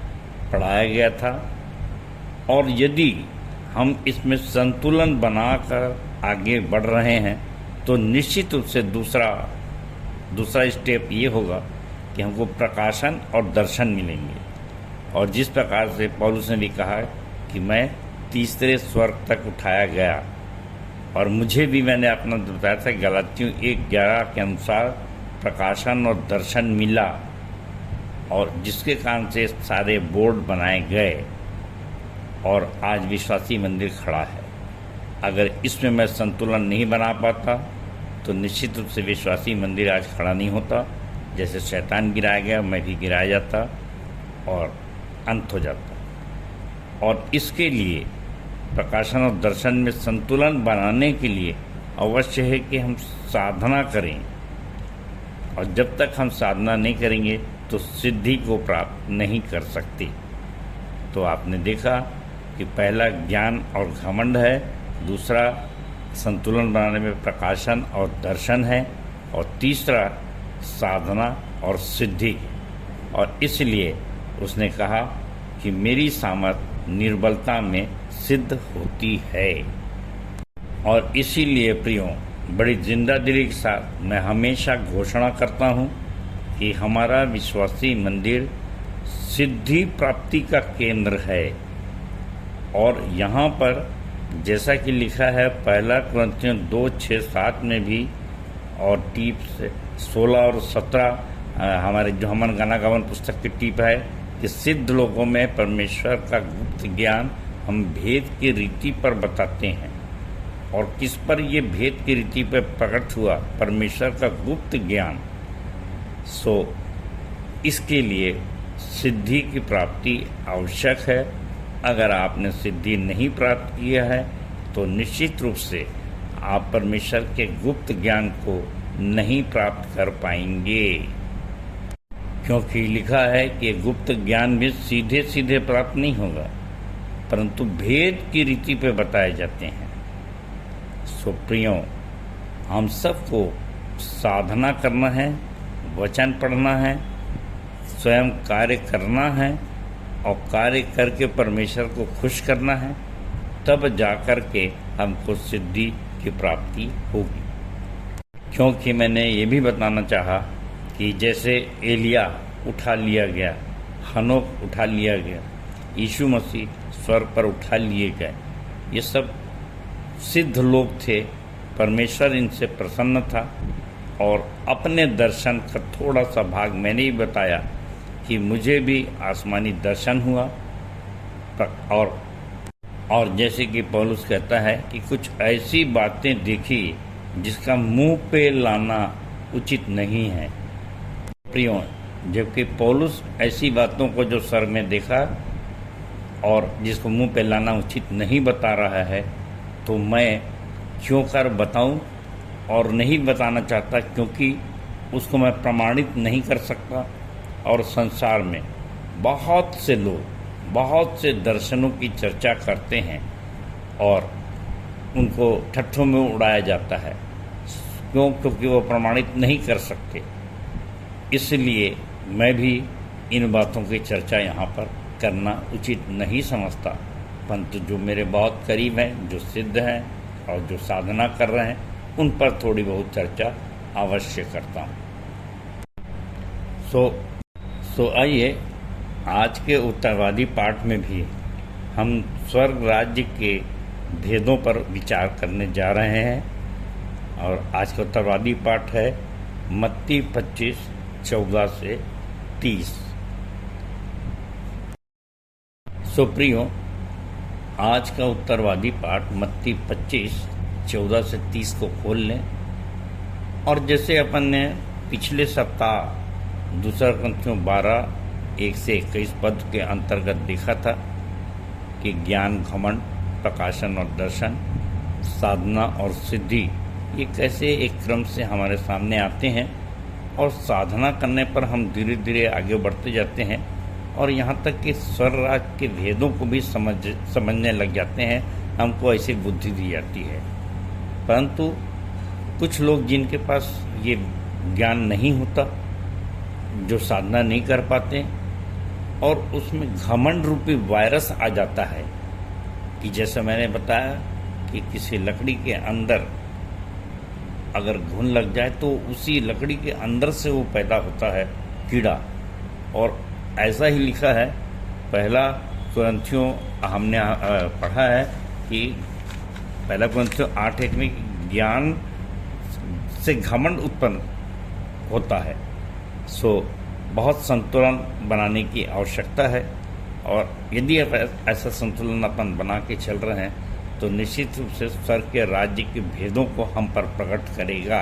पढ़ाया गया था। और यदि हम इसमें संतुलन बनाकर आगे बढ़ रहे हैं तो निश्चित रूप से दूसरा स्टेप ये होगा कि हमको प्रकाशन और दर्शन मिलेंगे। और जिस प्रकार से पौलुस ने भी कहा कि मैं तीसरे स्वर्ग तक उठाया गया, और मुझे भी मैंने अपना बताया था गलातियों 1:11 के अनुसार प्रकाशन और दर्शन मिला, और जिसके कारण से सारे बोर्ड बनाए गए और आज विश्वासी मंदिर खड़ा है। अगर इसमें मैं संतुलन नहीं बना पाता तो निश्चित रूप से विश्वासी मंदिर आज खड़ा नहीं होता। जैसे शैतान गिराया गया, मैं भी गिराया जाता और अंत हो जाता। और इसके लिए प्रकाशन और दर्शन में संतुलन बनाने के लिए अवश्य है कि हम साधना करें, और जब तक हम साधना नहीं करेंगे तो सिद्धि को प्राप्त नहीं कर सकते। तो आपने देखा कि पहला ज्ञान और घमंड है, दूसरा संतुलन बनाने में प्रकाशन और दर्शन है, और तीसरा साधना और सिद्धि। और इसलिए उसने कहा कि मेरी सामर्थ निर्बलता में सिद्ध होती है। और इसीलिए प्रियो, बड़ी जिंदादिली के साथ मैं हमेशा घोषणा करता हूँ कि हमारा विश्वासी मंदिर सिद्धि प्राप्ति का केंद्र है। और यहाँ पर जैसा कि लिखा है पहला कुरिन्थियों 2:6-7 में भी, और टीप 16 और 17 हमारे जो हमन गाना गावन पुस्तक की टीप है कि सिद्ध लोगों में परमेश्वर का गुप्त ज्ञान हम भेद की रीति पर बताते हैं। और किस पर ये भेद की रीति पर प्रकट हुआ? परमेश्वर का गुप्त ज्ञान। सो इसके लिए सिद्धि की प्राप्ति आवश्यक है। अगर आपने सिद्धि नहीं प्राप्त किया है तो निश्चित रूप से आप परमेश्वर के गुप्त ज्ञान को नहीं प्राप्त कर पाएंगे, क्योंकि लिखा है कि गुप्त ज्ञान भी सीधे सीधे प्राप्त नहीं होगा, परंतु भेद की रीति पे बताए जाते हैं। सो प्रियो, हम सबको साधना करना है, वचन पढ़ना है, स्वयं कार्य करना है, और कार्य करके परमेश्वर को खुश करना है, तब जाकर के हमको सिद्धि की प्राप्ति होगी। क्योंकि मैंने ये भी बताना चाहा कि जैसे एलिया उठा लिया गया, हनोक उठा लिया गया, यीशु मसीह स्वर्ग पर उठा लिए गए, ये सब सिद्ध लोग थे। परमेश्वर इनसे प्रसन्न था। और अपने दर्शन का थोड़ा सा भाग मैंने ही बताया कि मुझे भी आसमानी दर्शन हुआ। और जैसे कि पौलुस कहता है कि कुछ ऐसी बातें देखी जिसका मुंह पे लाना उचित नहीं है। प्रियो, जबकि पौलुस ऐसी बातों को जो सर में देखा और जिसको मुंह पे लाना उचित नहीं बता रहा है, तो मैं क्यों कर बताऊं, और नहीं बताना चाहता क्योंकि उसको मैं प्रमाणित नहीं कर सकता। और संसार में बहुत से लोग बहुत से दर्शनों की चर्चा करते हैं और उनको ठट्ठों में उड़ाया जाता है, क्योंकि वो प्रमाणित नहीं कर सकते। इसलिए मैं भी इन बातों की चर्चा यहाँ पर करना उचित नहीं समझता, परंतु जो मेरे बहुत करीब हैं, जो सिद्ध हैं और जो साधना कर रहे हैं, उन पर थोड़ी बहुत चर्चा अवश्य करता हूँ। सो आइए आज के उत्तरवादी पाठ में भी हम स्वर्ग राज्य के भेदों पर विचार करने जा रहे हैं। और आज का उत्तरवादी पाठ है मत्ती 25:14 से 30। सो प्रियो, आज का उत्तरवादी पाठ मत्ती 25:14 से 30 को खोल लें। और जैसे अपन ने पिछले सप्ताह दूसरा ग्रंथियों 12:1 से 21 पद के अंतर्गत देखा था कि ज्ञान, घमंड, प्रकाशन और दर्शन, साधना और सिद्धि, ये कैसे एक क्रम से हमारे सामने आते हैं और साधना करने पर हम धीरे धीरे आगे बढ़ते जाते हैं और यहाँ तक कि स्वर्ग राज्य के भेदों को भी समझने लग जाते हैं। हमको ऐसी बुद्धि दी जाती है। परंतु कुछ लोग जिनके पास ये ज्ञान नहीं होता, जो साधना नहीं कर पाते और उसमें घमंड रूपी वायरस आ जाता है कि जैसे मैंने बताया कि किसी लकड़ी के अंदर अगर घुन लग जाए तो उसी लकड़ी के अंदर से वो पैदा होता है कीड़ा। और ऐसा ही लिखा है, पहला कुरिन्थियों हमने पढ़ा है कि पहला कुरिन्थियों 8:1 में ज्ञान से घमंड उत्पन्न होता है। सो बहुत संतुलन बनाने की आवश्यकता है। और यदि ऐसा संतुलन अपन बना के चल रहे हैं तो निश्चित रूप से स्वर्ग के राज्य के भेदों को हम पर प्रकट करेगा।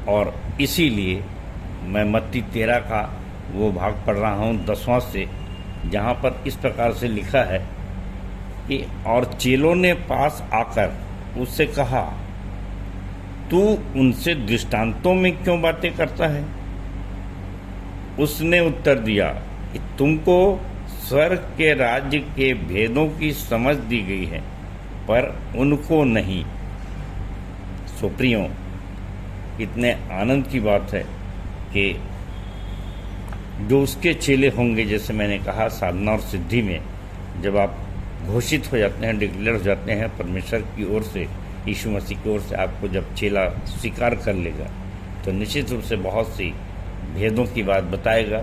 और इसीलिए मैं मत्ती 13 का वो भाग पढ़ रहा हूँ 10वां से, जहाँ पर इस प्रकार से लिखा है कि और चेलों ने पास आकर उससे कहा, तू उनसे दृष्टांतों में क्यों बातें करता है? उसने उत्तर दिया कि तुमको स्वर्ग के राज्य के भेदों की समझ दी गई है, पर उनको नहीं। सो प्रियो, इतने आनंद की बात है कि जो उसके चेले होंगे, जैसे मैंने कहा साधना और सिद्धि में जब आप घोषित हो जाते हैं, डिक्लेयर हो जाते हैं परमेश्वर की ओर से, यीशु मसीह की ओर से, आपको जब चेला स्वीकार कर लेगा तो निश्चित रूप से बहुत सी भेदों की बात बताएगा।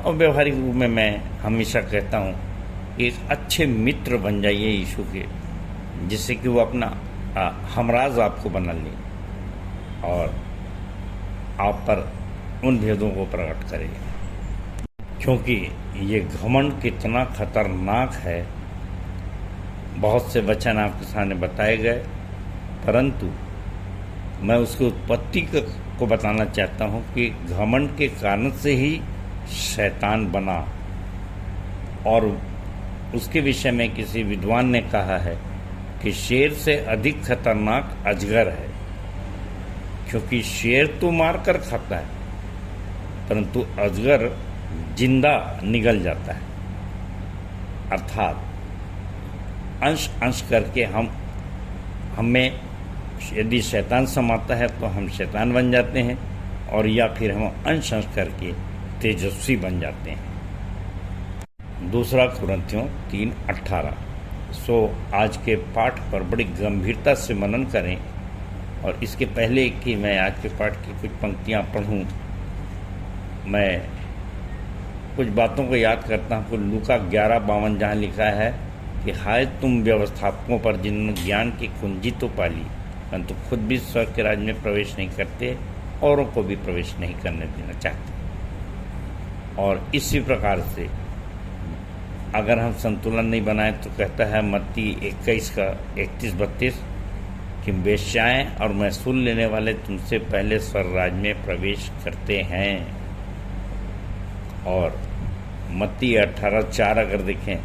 और व्यवहारिक रूप में मैं हमेशा कहता हूँ कि एक अच्छे मित्र बन जाइए यीशु के, जिससे कि वो अपना हमराज आपको बना ले और आप पर उन भेदों को प्रकट करे। क्योंकि ये घमंड कितना खतरनाक है, बहुत से वचन आपके सामने बताए गए, परंतु मैं उसकी उत्पत्ति को बताना चाहता हूँ कि घमंड के कारण से ही शैतान बना। और उसके विषय में किसी विद्वान ने कहा है कि शेर से अधिक खतरनाक अजगर है, क्योंकि शेर तो मार कर खाता है परंतु अजगर जिंदा निगल जाता है। अर्थात अंश अंश करके हमें यदि शैतान समाता है तो हम शैतान बन जाते हैं, और या फिर हम अंश अंश करके तेजस्वी बन जाते हैं। दूसरा कुरिन्थियों 3:18। सो आज के पाठ पर बड़ी गंभीरता से मनन करें। और इसके पहले कि मैं आज के पाठ की कुछ पंक्तियाँ पढ़ूँ, मैं कुछ बातों को याद करता हूँ। लूका 11:52 जहाँ लिखा है कि हाय तुम व्यवस्थापकों पर जिन्होंने ज्ञान की कुंजी तो पाली, परंतु खुद भी स्वर्ग के राज्य में प्रवेश नहीं करते, औरों को भी प्रवेश नहीं करने देना चाहते। और इसी प्रकार से अगर हम संतुलन नहीं बनाए तो कहता है मत्ती 21 का 31-32 कि वेश्याएं और महसूल लेने वाले तुमसे पहले स्वर्ग राज्य में प्रवेश करते हैं। और मत्ती 18:4 अगर देखें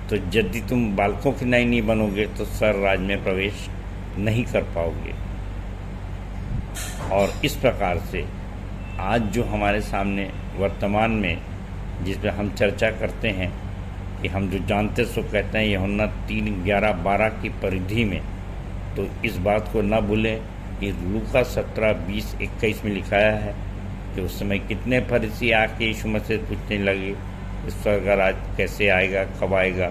तो यदि तुम बालकों की नाई नहीं बनोगे तो स्वर्ग राज्य में प्रवेश नहीं कर पाओगे। और इस प्रकार से आज जो हमारे सामने वर्तमान में जिस पर हम चर्चा करते हैं कि हम जो जानते सो कहते हैं यूहन्ना 3:11-12 की परिधि में, तो इस बात को ना भूलें कि लूका 17:20-21 में लिखाया है कि उस समय कितने फरीसी आके यीशु मसीह से पूछने लगे स्वर्ग का राज कैसे आएगा, कब आएगा।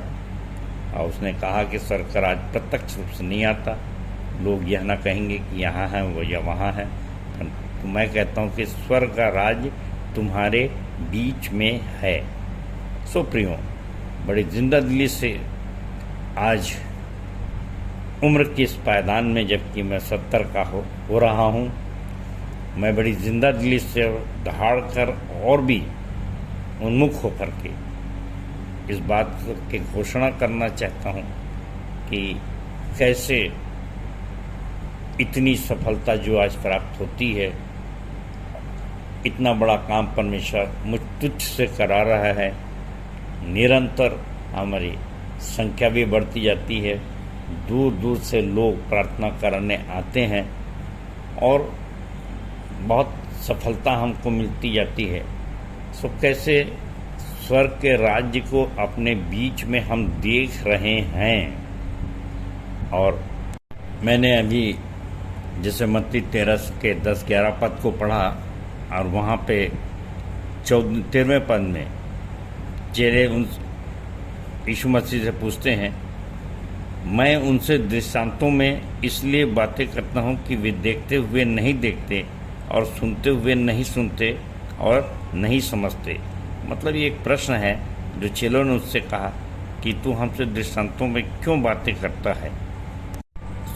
और उसने कहा कि स्वर्ग का राज प्रत्यक्ष रूप से नहीं आता, लोग यह ना कहेंगे कि यहाँ है वो या वहाँ है। तो मैं कहता हूँ कि स्वर्ग का राज तुम्हारे बीच में है। सो प्रियो, बड़ी जिंदा दिली से आज उम्र के इस पायदान में, जबकि मैं 70 का हो रहा हूँ, मैं बड़ी जिंदा दिली से दहाड़ कर और भी उन्मुख होकर के इस बात की घोषणा करना चाहता हूँ कि कैसे इतनी सफलता जो आज प्राप्त होती है, इतना बड़ा काम परमेश्वर मुझ तुझ से करा रहा है। निरंतर हमारी संख्या भी बढ़ती जाती है, दूर दूर से लोग प्रार्थना करने आते हैं और बहुत सफलता हमको मिलती जाती है। सो कैसे स्वर्ग के राज्य को अपने बीच में हम देख रहे हैं। और मैंने अभी जैसे मत्ती 13 के 10-11 पद को पढ़ा और वहाँ पे 13वें पद में चेहरे उन यीशु मसीह से पूछते हैं, मैं उनसे दृष्टांतों में इसलिए बातें करता हूँ कि वे देखते हुए नहीं देखते और सुनते हुए नहीं सुनते और नहीं समझते। मतलब ये एक प्रश्न है जो चेलों ने उससे कहा कि तू हमसे दृष्टांतों में क्यों बातें करता है।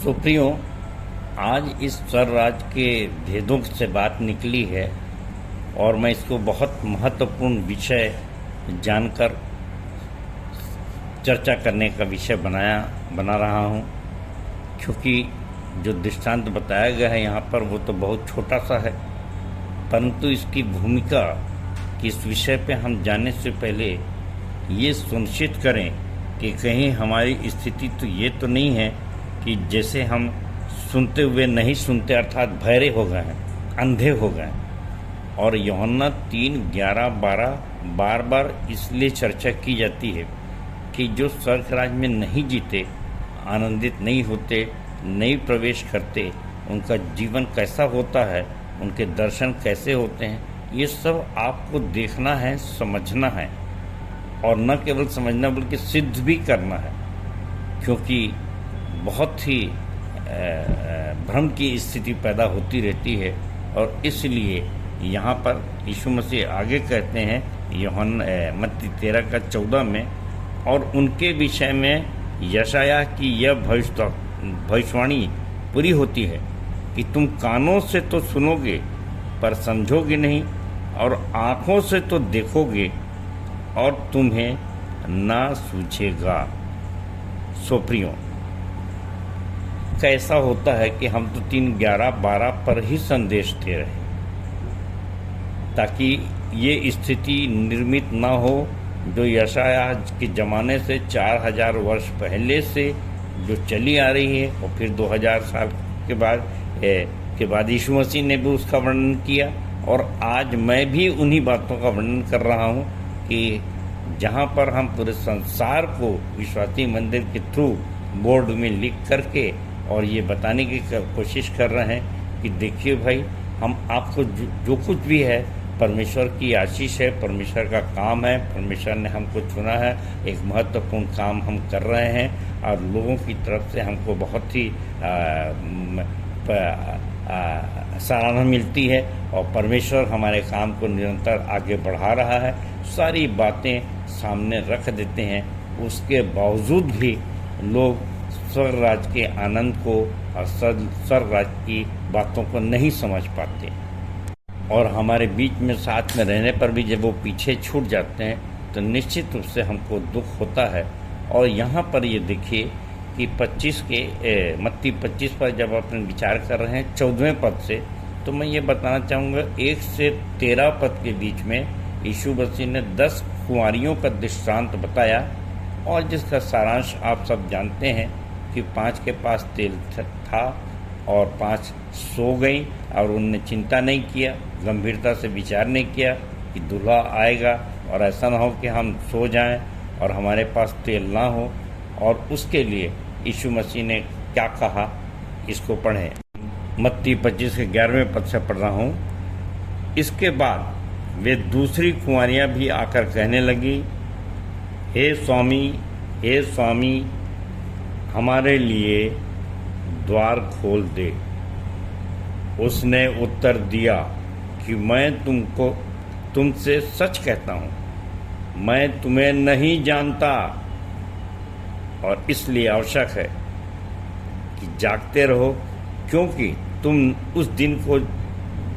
सो प्रियो, आज इस स्वर्ग राज्य के भेदों से बात निकली है और मैं इसको बहुत महत्वपूर्ण विषय जानकर चर्चा करने का विषय बना रहा हूँ, क्योंकि जो दृष्टांत बताया गया है यहाँ पर वो तो बहुत छोटा सा है, परंतु इसकी भूमिका कि इस विषय पे हम जानने से पहले ये सुनिश्चित करें कि कहीं हमारी स्थिति तो ये तो नहीं है कि जैसे हम सुनते हुए नहीं सुनते, अर्थात बहरे हो गए हैं, अंधे हो गए। और यूहन्ना 3:11-12 बार बार इसलिए चर्चा की जाती है कि जो स्वर्ग राज्य में नहीं जीते, आनंदित नहीं होते, नहीं प्रवेश करते, उनका जीवन कैसा होता है, उनके दर्शन कैसे होते हैं, ये सब आपको देखना है, समझना है और न केवल समझना बल्कि सिद्ध भी करना है। क्योंकि बहुत ही भ्रम की स्थिति पैदा होती रहती है और इसलिए यहाँ पर यीशु मसीह आगे कहते हैं मत्ती 13:14 में, और उनके विषय में यशायाह की यह भविष्यवाणी पूरी होती है कि तुम कानों से तो सुनोगे पर समझोगे नहीं, और आँखों से तो देखोगे और तुम्हें ना सूझेगा। सो प्रियो, कैसा होता है कि हम तो 3:11-12 पर ही संदेश दे रहे ताकि ये स्थिति निर्मित ना हो जो यशायाह के ज़माने से 4000 वर्ष पहले से जो चली आ रही है और फिर 2000 साल के बाद यीशु मसीह ने भी उसका वर्णन किया। और आज मैं भी उन्हीं बातों का वर्णन कर रहा हूँ कि जहाँ पर हम पूरे संसार को विश्वासी मंदिर के थ्रू बोर्ड में लिख करके और ये बताने की कोशिश कर रहे हैं कि देखिए भाई, हम आपको जो कुछ भी है परमेश्वर की आशीष है, परमेश्वर का काम है, परमेश्वर ने हमको चुना है, एक महत्वपूर्ण काम हम कर रहे हैं और लोगों की तरफ से हमको बहुत ही सराहना मिलती है और परमेश्वर हमारे काम को निरंतर आगे बढ़ा रहा है। सारी बातें सामने रख देते हैं, उसके बावजूद भी लोग स्वर्ग राज्य के आनंद को और स्वर्ग राज्य की बातों को नहीं समझ पाते और हमारे बीच में साथ में रहने पर भी जब वो पीछे छूट जाते हैं तो निश्चित रूप से हमको दुख होता है। और यहाँ पर ये देखिए कि मत्ती 25 पर जब अपन विचार कर रहे हैं 14वें पद से, तो मैं ये बताना चाहूँगा 1 से 13 पद के बीच में यीशु मसीह ने 10 कुंवारियों का दृष्टांत बताया, और जिसका सारांश आप सब जानते हैं कि 5 के पास तेल था और 5 सो गई, और उनने चिंता नहीं किया, गंभीरता से विचार नहीं किया कि दूल्हा आएगा और ऐसा ना हो कि हम सो जाएं और हमारे पास तेल ना हो। और उसके लिए यीशु मसीह ने क्या कहा, इसको पढ़ें। मत्ती 25 के 11वें पद से पढ़ रहा हूँ। इसके बाद वे दूसरी कुंवारियाँ भी आकर कहने लगी, हे स्वामी, हमारे लिए द्वार खोल दे। उसने उत्तर दिया कि मैं तुमसे सच कहता हूँ, मैं तुम्हें नहीं जानता, और इसलिए आवश्यक है कि जागते रहो, क्योंकि तुम उस दिन को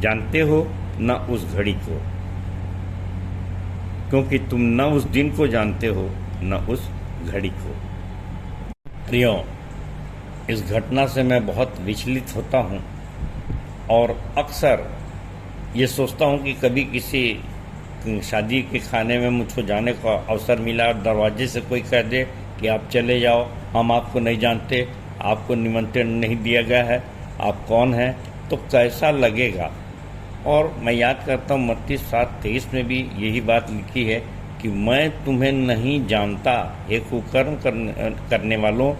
जानते हो न उस घड़ी को, क्योंकि तुम न उस दिन को जानते हो न उस घड़ी को। प्रियो, इस घटना से मैं बहुत विचलित होता हूँ और अक्सर ये सोचता हूँ कि कभी किसी शादी के खाने में मुझको जाने का अवसर मिला और दरवाजे से कोई कह दे कि आप चले जाओ, हम आपको नहीं जानते, आपको निमंत्रण नहीं दिया गया है, आप कौन हैं, तो कैसा लगेगा। और मैं याद करता हूँ मत्ती 7:23 में भी यही बात लिखी है कि मैं तुम्हें नहीं जानता, हे कुकर्म करने वालों,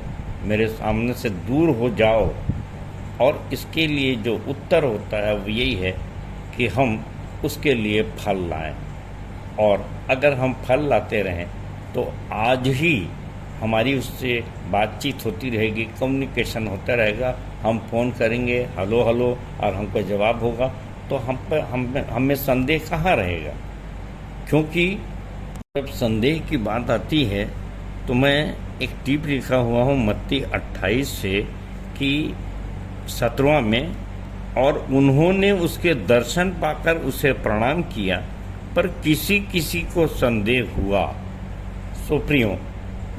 मेरे सामने से दूर हो जाओ। और इसके लिए जो उत्तर होता है वो यही है कि हम उसके लिए फल लाएं, और अगर हम फल लाते रहें तो आज ही हमारी उससे बातचीत होती रहेगी, कम्युनिकेशन होता रहेगा, हम फ़ोन करेंगे हेलो और हमको जवाब होगा, तो हम में संदेह कहाँ रहेगा। क्योंकि जब संदेह की बात आती है तो मैं एक टिप लिखा हुआ हूँ मत्ती 28 से कि 17वां में, और उन्होंने उसके दर्शन पाकर उसे प्रणाम किया, पर किसी को संदेह हुआ। सो प्रियो,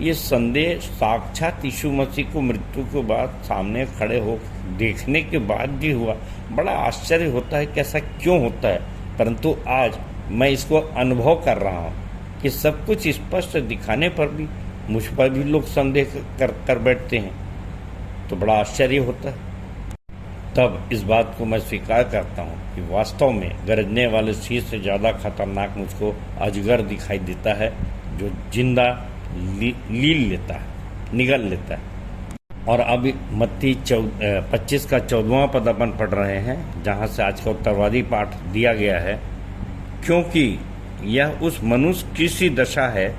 ये संदेह साक्षात यीशु मसीह को मृत्यु के बाद सामने खड़े हो देखने के बाद भी हुआ। बड़ा आश्चर्य होता है कि ऐसा क्यों होता है, परंतु आज मैं इसको अनुभव कर रहा हूँ कि सब कुछ स्पष्ट दिखाने पर भी मुझ पर भी लोग संदेह कर बैठते हैं, तो बड़ा आश्चर्य होता है। तब इस बात को मैं स्वीकार करता हूँ कि वास्तव में गरजने वाले सिंह से ज़्यादा खतरनाक मुझको अजगर दिखाई देता है, जो जिंदा निगल लेता है। और अब मत्ती 25 का 14वां पद अपन पढ़ रहे हैं, जहाँ से आज का उत्तरवादी पाठ दिया गया है। क्योंकि यह उस मनुष्य की सी दशा है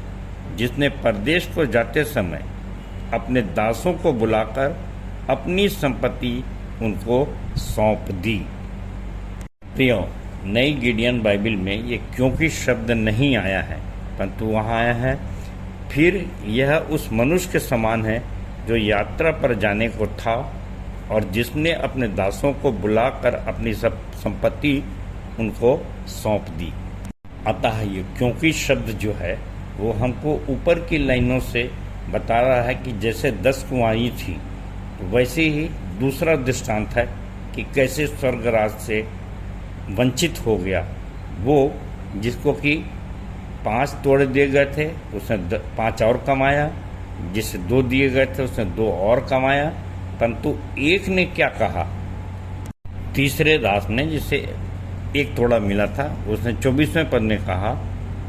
जिसने परदेश को जाते समय अपने दासों को बुलाकर अपनी संपत्ति उनको सौंप दी। प्रियो, नई गिडियन बाइबल में ये क्योंकि शब्द नहीं आया है, परंतु वहाँ आया है, फिर यह उस मनुष्य के समान है जो यात्रा पर जाने को था और जिसने अपने दासों को बुलाकर अपनी सब संपत्ति उनको सौंप दी। अतः ये क्योंकि शब्द जो है वो हमको ऊपर की लाइनों से बता रहा है कि जैसे 10 कुंवारी थी, वैसे ही दूसरा दृष्टांत है कि कैसे स्वर्गराज से वंचित हो गया वो, जिसको कि 5 तोड़े दिए गए थे उसने 5 और कमाया, जिसे 2 दिए गए थे उसने 2 और कमाया। परंतु एक ने क्या कहा, तीसरे दास ने, जिसे 1 तोड़ा मिला था, उसने 24वें पद में कहा,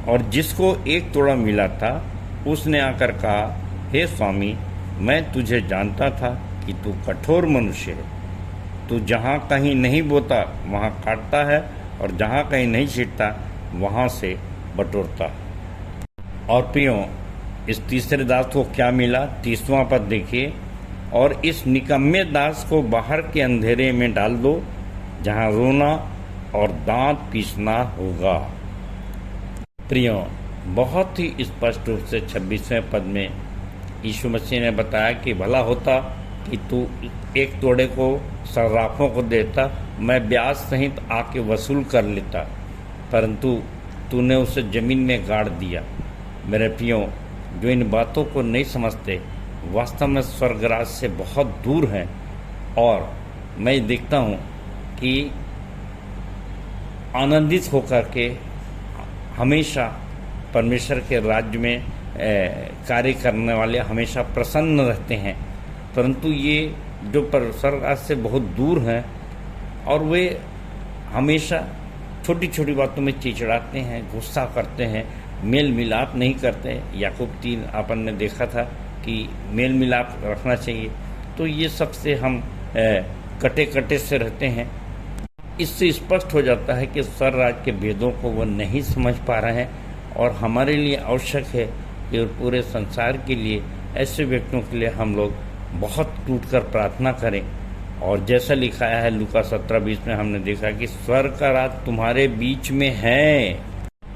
और जिसको 1 तोड़ा मिला था उसने आकर कहा, हे स्वामी, मैं तुझे जानता था कि तू कठोर मनुष्य है, तू जहाँ कहीं नहीं बोता वहाँ काटता है और जहाँ कहीं नहीं छींटता वहाँ से बटोरता। और प्रियो, इस तीसरे दास को क्या मिला, 30वां पद देखिए, और इस निकम्मे दास को बाहर के अंधेरे में डाल दो जहाँ रोना और दांत पीसना होगा। प्रियो, बहुत ही स्पष्ट रूप से 26वें पद में यीशु मसीह ने बताया कि भला होता कि तू 1 तोड़े को सर्राफों को देता, मैं ब्याज सहित आके वसूल कर लेता, परंतु तूने उसे ज़मीन में गाड़ दिया। मेरे प्रियो, जो इन बातों को नहीं समझते वास्तव में स्वर्गराज से बहुत दूर हैं। और मैं देखता हूँ कि आनंदित होकर के हमेशा परमेश्वर के राज्य में कार्य करने वाले हमेशा प्रसन्न रहते हैं, परंतु ये जो स्वर्गराज से बहुत दूर हैं और वे हमेशा छोटी छोटी बातों में चिड़चिड़ाते हैं, गुस्सा करते हैं, मेल मिलाप नहीं करते। याकूब 3 अपन ने देखा था कि मेल मिलाप रखना चाहिए। तो ये सबसे हम कटे कटे से रहते हैं। इससे स्पष्ट हो जाता है कि स्वर्गराज के भेदों को वो नहीं समझ पा रहे हैं। और हमारे लिए आवश्यक है कि पूरे संसार के लिए ऐसे व्यक्तियों के लिए हम लोग बहुत टूटकर प्रार्थना करें। और जैसा लिखा है लूका 17:20 में हमने देखा कि स्वर्ग का राज तुम्हारे बीच में है।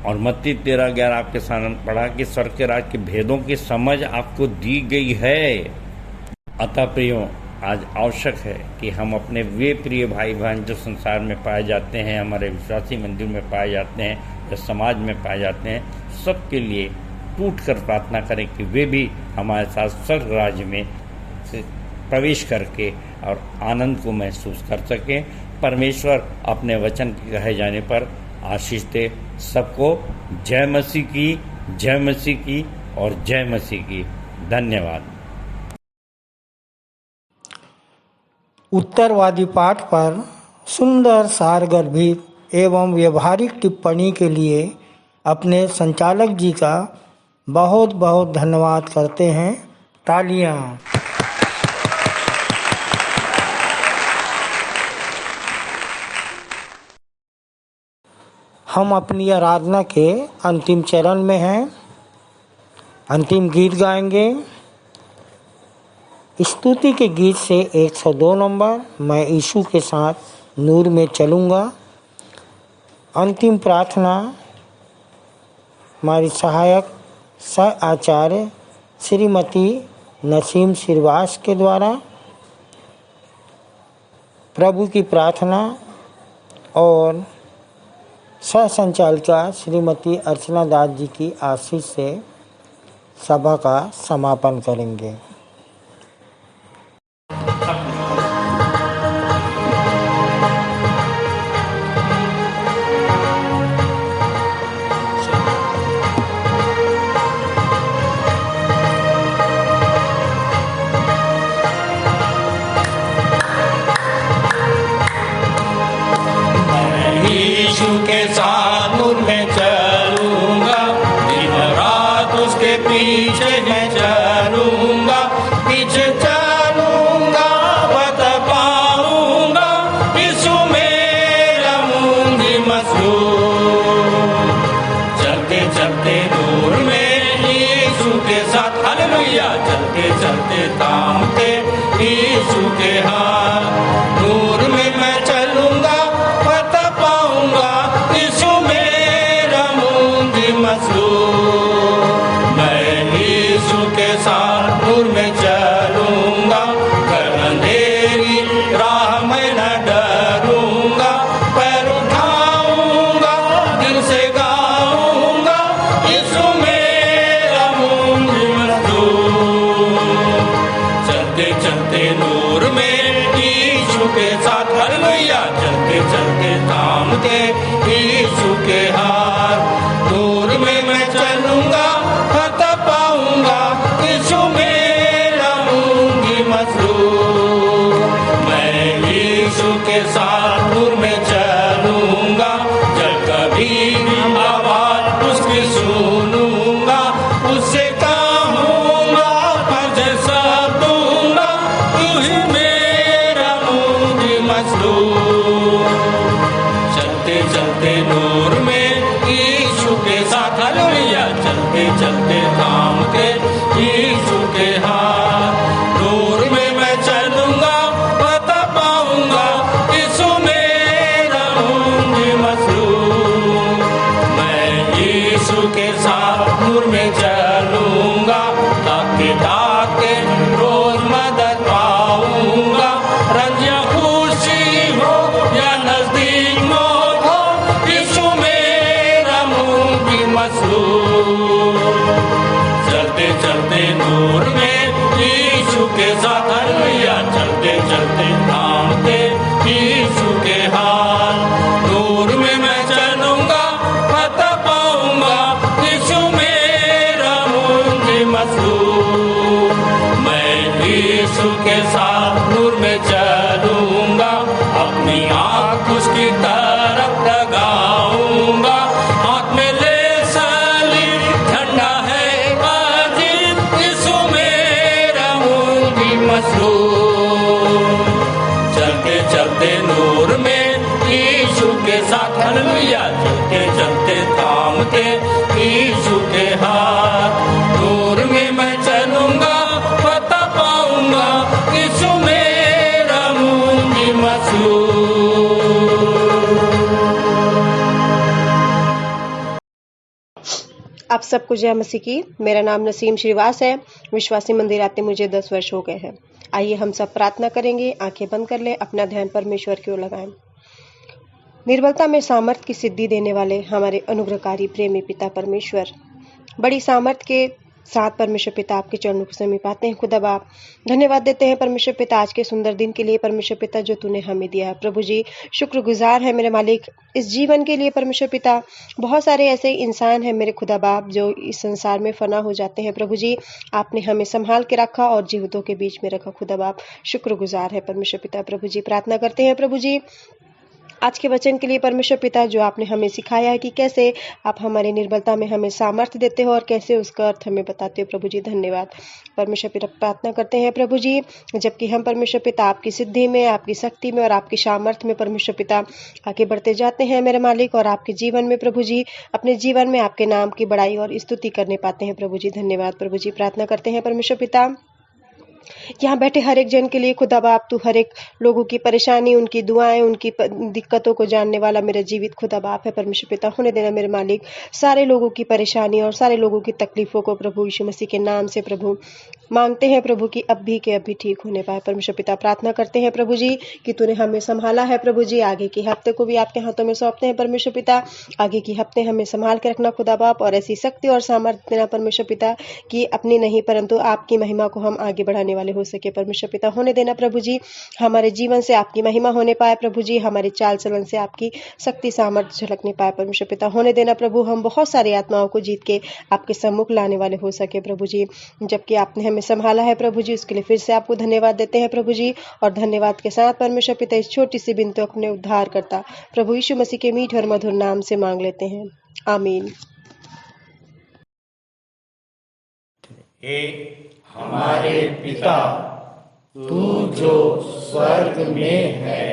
और मत्ती 13:11 आपके सामने पढ़ा कि स्वर्ग के राज के भेदों की समझ आपको दी गई है। अतः प्रियो, आज आवश्यक है कि हम अपने वे प्रिय भाई बहन जो संसार में पाए जाते हैं, हमारे विश्वासी मंदिर में पाए जाते हैं या समाज में पाए जाते हैं, सबके लिए टूट कर प्रार्थना करें कि वे भी हमारे साथ स्वर्ग राज्य में प्रवेश करके और आनंद को महसूस कर सकें। परमेश्वर अपने वचन के कहे जाने पर आशीष दे सबको। जय मसीह की, जय मसीह की और जय मसीह की। धन्यवाद।
उत्तरवादी पाठ पर सुंदर सारगर्भित एवं व्यवहारिक टिप्पणी के लिए अपने संचालक जी का बहुत बहुत धन्यवाद करते हैं। तालियां। हम अपनी आराधना के अंतिम चरण में हैं। अंतिम गीत गाएंगे। स्तुति के गीत से 102 नंबर, मैं यीशु के साथ नूर में चलूँगा। अंतिम प्रार्थना हमारी सहायक सह आचार्य श्रीमती नसीम श्रीवास के द्वारा। प्रभु की प्रार्थना और सह संचालिका श्रीमती अर्चना दास जी की आशीष से सभा का समापन करेंगे।
यीशु के साथ नूर में चलूंगा, दिन रात उसके पीछे मैं चलूंगा, पीछे चलूंगा बता पाऊंगा, यीशु मेरा मुंजी मसलूम। चलते चलते नूर में यीशु के साथ, हालेलुया, चलते चलते थामते यीशु के हाथ, नूर में मैं चलूंगा मैं यीशु के साथ नूर में चलूंगा, अंधेरी राह में न डरूंगा, पैर उठाऊंगा दिल से गाऊंगा, यीशु मेरा मुंजी मजदूर। चलते चलते नूर में यीशु के साथ, हालेलुया, चलते चलते थामते यीशु के हाथ, नूर में मैं चलूंगा फतह पाऊंगा, यीशु मेरा मुंजी मसलूम। मैं यीशु के साथ नूर में चलूंगा, जब कभी आवाज उसकी सुनूंगा, उससे कहूंगा फर्ज सब दूंगा, तू ही मेरा मुंजी मसलूम। चलते चलते नूर में यीशु के साथ, हालेलुया, चलते चलते थामते यीशु के हाथ, नूर में मैं चलूंगा बता पाऊंगा, यीशु में चलते नूर में यीशु के साथ, हालेलुया, चलते चलते थामते यीशु के हाथ। नूर में मैं चलूंगा, पता पाऊंगा यीशु मेरा मुंजी मसूर।
आप सबको जय मसीह की। मेरा नाम नसीम श्रीवास है। विश्वासी मंदिर आते मुझे 10 वर्ष हो गए हैं। आइए हम सब प्रार्थना करेंगे। आंखें बंद कर ले, अपना ध्यान परमेश्वर की ओर लगाएं। निर्बलता में सामर्थ की सिद्धि देने वाले हमारे अनुग्रहकारी प्रेमी पिता परमेश्वर, बड़ी सामर्थ के साथ परमेश्वर पिता आपके चरणों के समीप आते हैं। खुदा बाप, धन्यवाद देते हैं परमेश्वर पिता आज के सुंदर दिन के लिए परमेश्वर पिता जो तूने हमें दिया है। प्रभु जी शुक्रगुजार है मेरे मालिक इस जीवन के लिए परमेश्वर पिता। बहुत सारे ऐसे इंसान हैं मेरे खुदा बाप जो इस संसार में फना हो जाते हैं। प्रभु जी आपने हमें संभाल के रखा और जीवितों के बीच में रखा। खुदा बाप शुक्रगुजार है परमेश्वर पिता। प्रभु जी प्रार्थना करते हैं प्रभु जी आज के वचन के लिए परमेश्वर पिता, जो आपने हमें सिखाया है कि कैसे आप हमारी निर्बलता में हमें सामर्थ्य देते हो और कैसे उसका अर्थ हमें बताते हो। प्रभु जी धन्यवाद। परमेश्वर पिता प्रार्थना करते हैं प्रभु जी, जबकि हम परमेश्वर पिता आपकी सिद्धि में, आपकी शक्ति में और आपकी सामर्थ्य में परमेश्वर पिता आगे बढ़ते जाते हैं मेरे मालिक, और आपके जीवन में प्रभु जी अपने जीवन में आपके नाम की बड़ाई और स्तुति करने पाते हैं। प्रभु जी धन्यवाद। प्रभु जी प्रार्थना करते हैं परमेश्वर पिता, यहाँ बैठे हर एक जन के लिए खुदा बाप, तू हर एक लोगों की परेशानी, उनकी दुआएं, उनकी दिक्कतों को जानने वाला मेरा जीवित खुदा बाप है परमेश्वर पिता। होने देना मेरे मालिक सारे लोगों की परेशानी और सारे लोगों की तकलीफों को प्रभु यीशु मसीह के नाम से प्रभु मांगते हैं प्रभु की अब भी के अब भी ठीक होने पाए। परमेश्वर पिता प्रार्थना करते हैं प्रभु जी कि तूने हमें संभाला है प्रभु जी, आगे के हफ्ते को भी आपके हाथों में सौंपते हैं परमेश्वर पिता। आगे के हफ्ते हमें संभाल के रखना खुदा बाप, और ऐसी शक्ति और सामर्थ्य देना परमेश्वर पिता कि अपनी नहीं परंतु आपकी महिमा को हम आगे बढ़ाने वाले हो सके परमेश्वर पिता। होने देना प्रभु जी हमारे जीवन से आपकी महिमा होने पाए प्रभु जी, हमारे चाल चलन से आपकी शक्ति सामर्थ्य झलकने पाए परमेश्वर पिता। होने देना प्रभु हम बहुत सारी आत्माओं को जीत के आपके सम्मुख लाने वाले हो सके प्रभु जी, जबकि आपने हमें संभाला है प्रभु जी, उसके लिए फिर से आपको धन्यवाद देते हैं प्रभु जी। और धन्यवाद के साथ परमेश्वर पिता इस छोटी सी बिनती अपने उद्धार करता प्रभु यीशु मसीह के मीठ और मधुर नाम से मांग लेते हैं, आमीन।
हे हमारे पिता, तू जो स्वर्ग में है,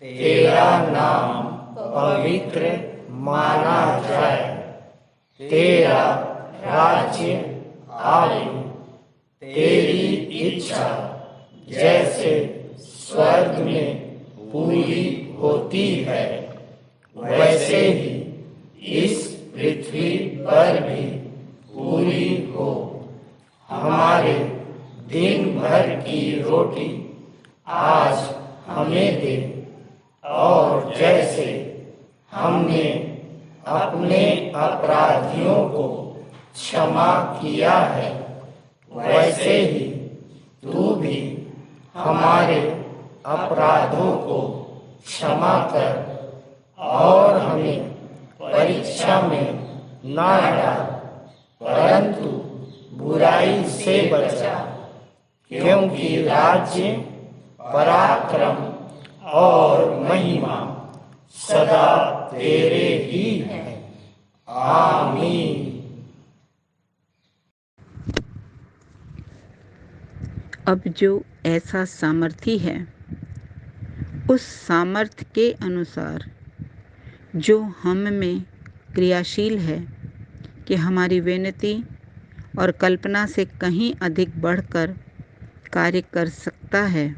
तेरा नाम पवित्र माना जाए, तेरा राज्य आए, तेरी इच्छा जैसे स्वर्ग में पूरी होती है वैसे ही इस पृथ्वी पर भी पूरी हो। हमारे दिन भर की रोटी आज हमें दे, और जैसे हमने अपने अपराधियों को क्षमा किया है वैसे ही तू भी हमारे अपराधों को क्षमा कर, और हमें परीक्षा में ना डाल परंतु बुराई से बचा, क्योंकि राज्य, पराक्रम और महिमा सदा तेरे ही है, आमीन।
अब जो ऐसा सामर्थी है, उस सामर्थ्य के अनुसार जो हम में क्रियाशील है कि हमारी विनती और कल्पना से कहीं अधिक बढ़कर कार्य कर सकता है,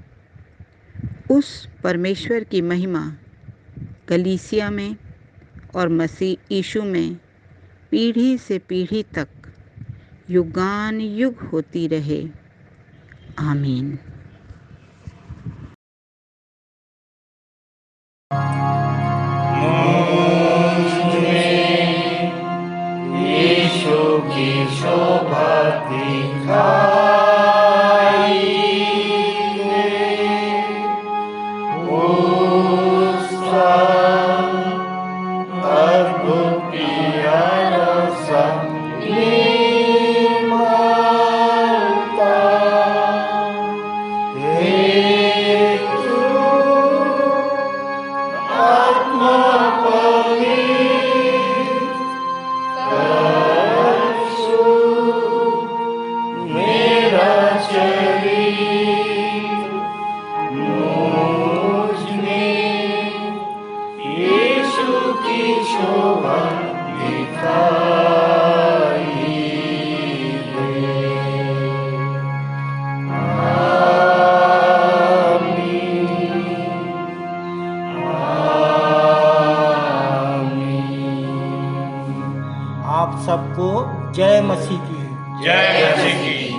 उस परमेश्वर की महिमा कलीसिया में और मसीह यीशु में पीढ़ी से पीढ़ी तक युगान युग होती रहे, आमीन।
यीशु की शोभा दिखाई उसका अद्भुत प्यारा सा निर्मलता
आप सबको जय मसीह की।
जय मसीह की।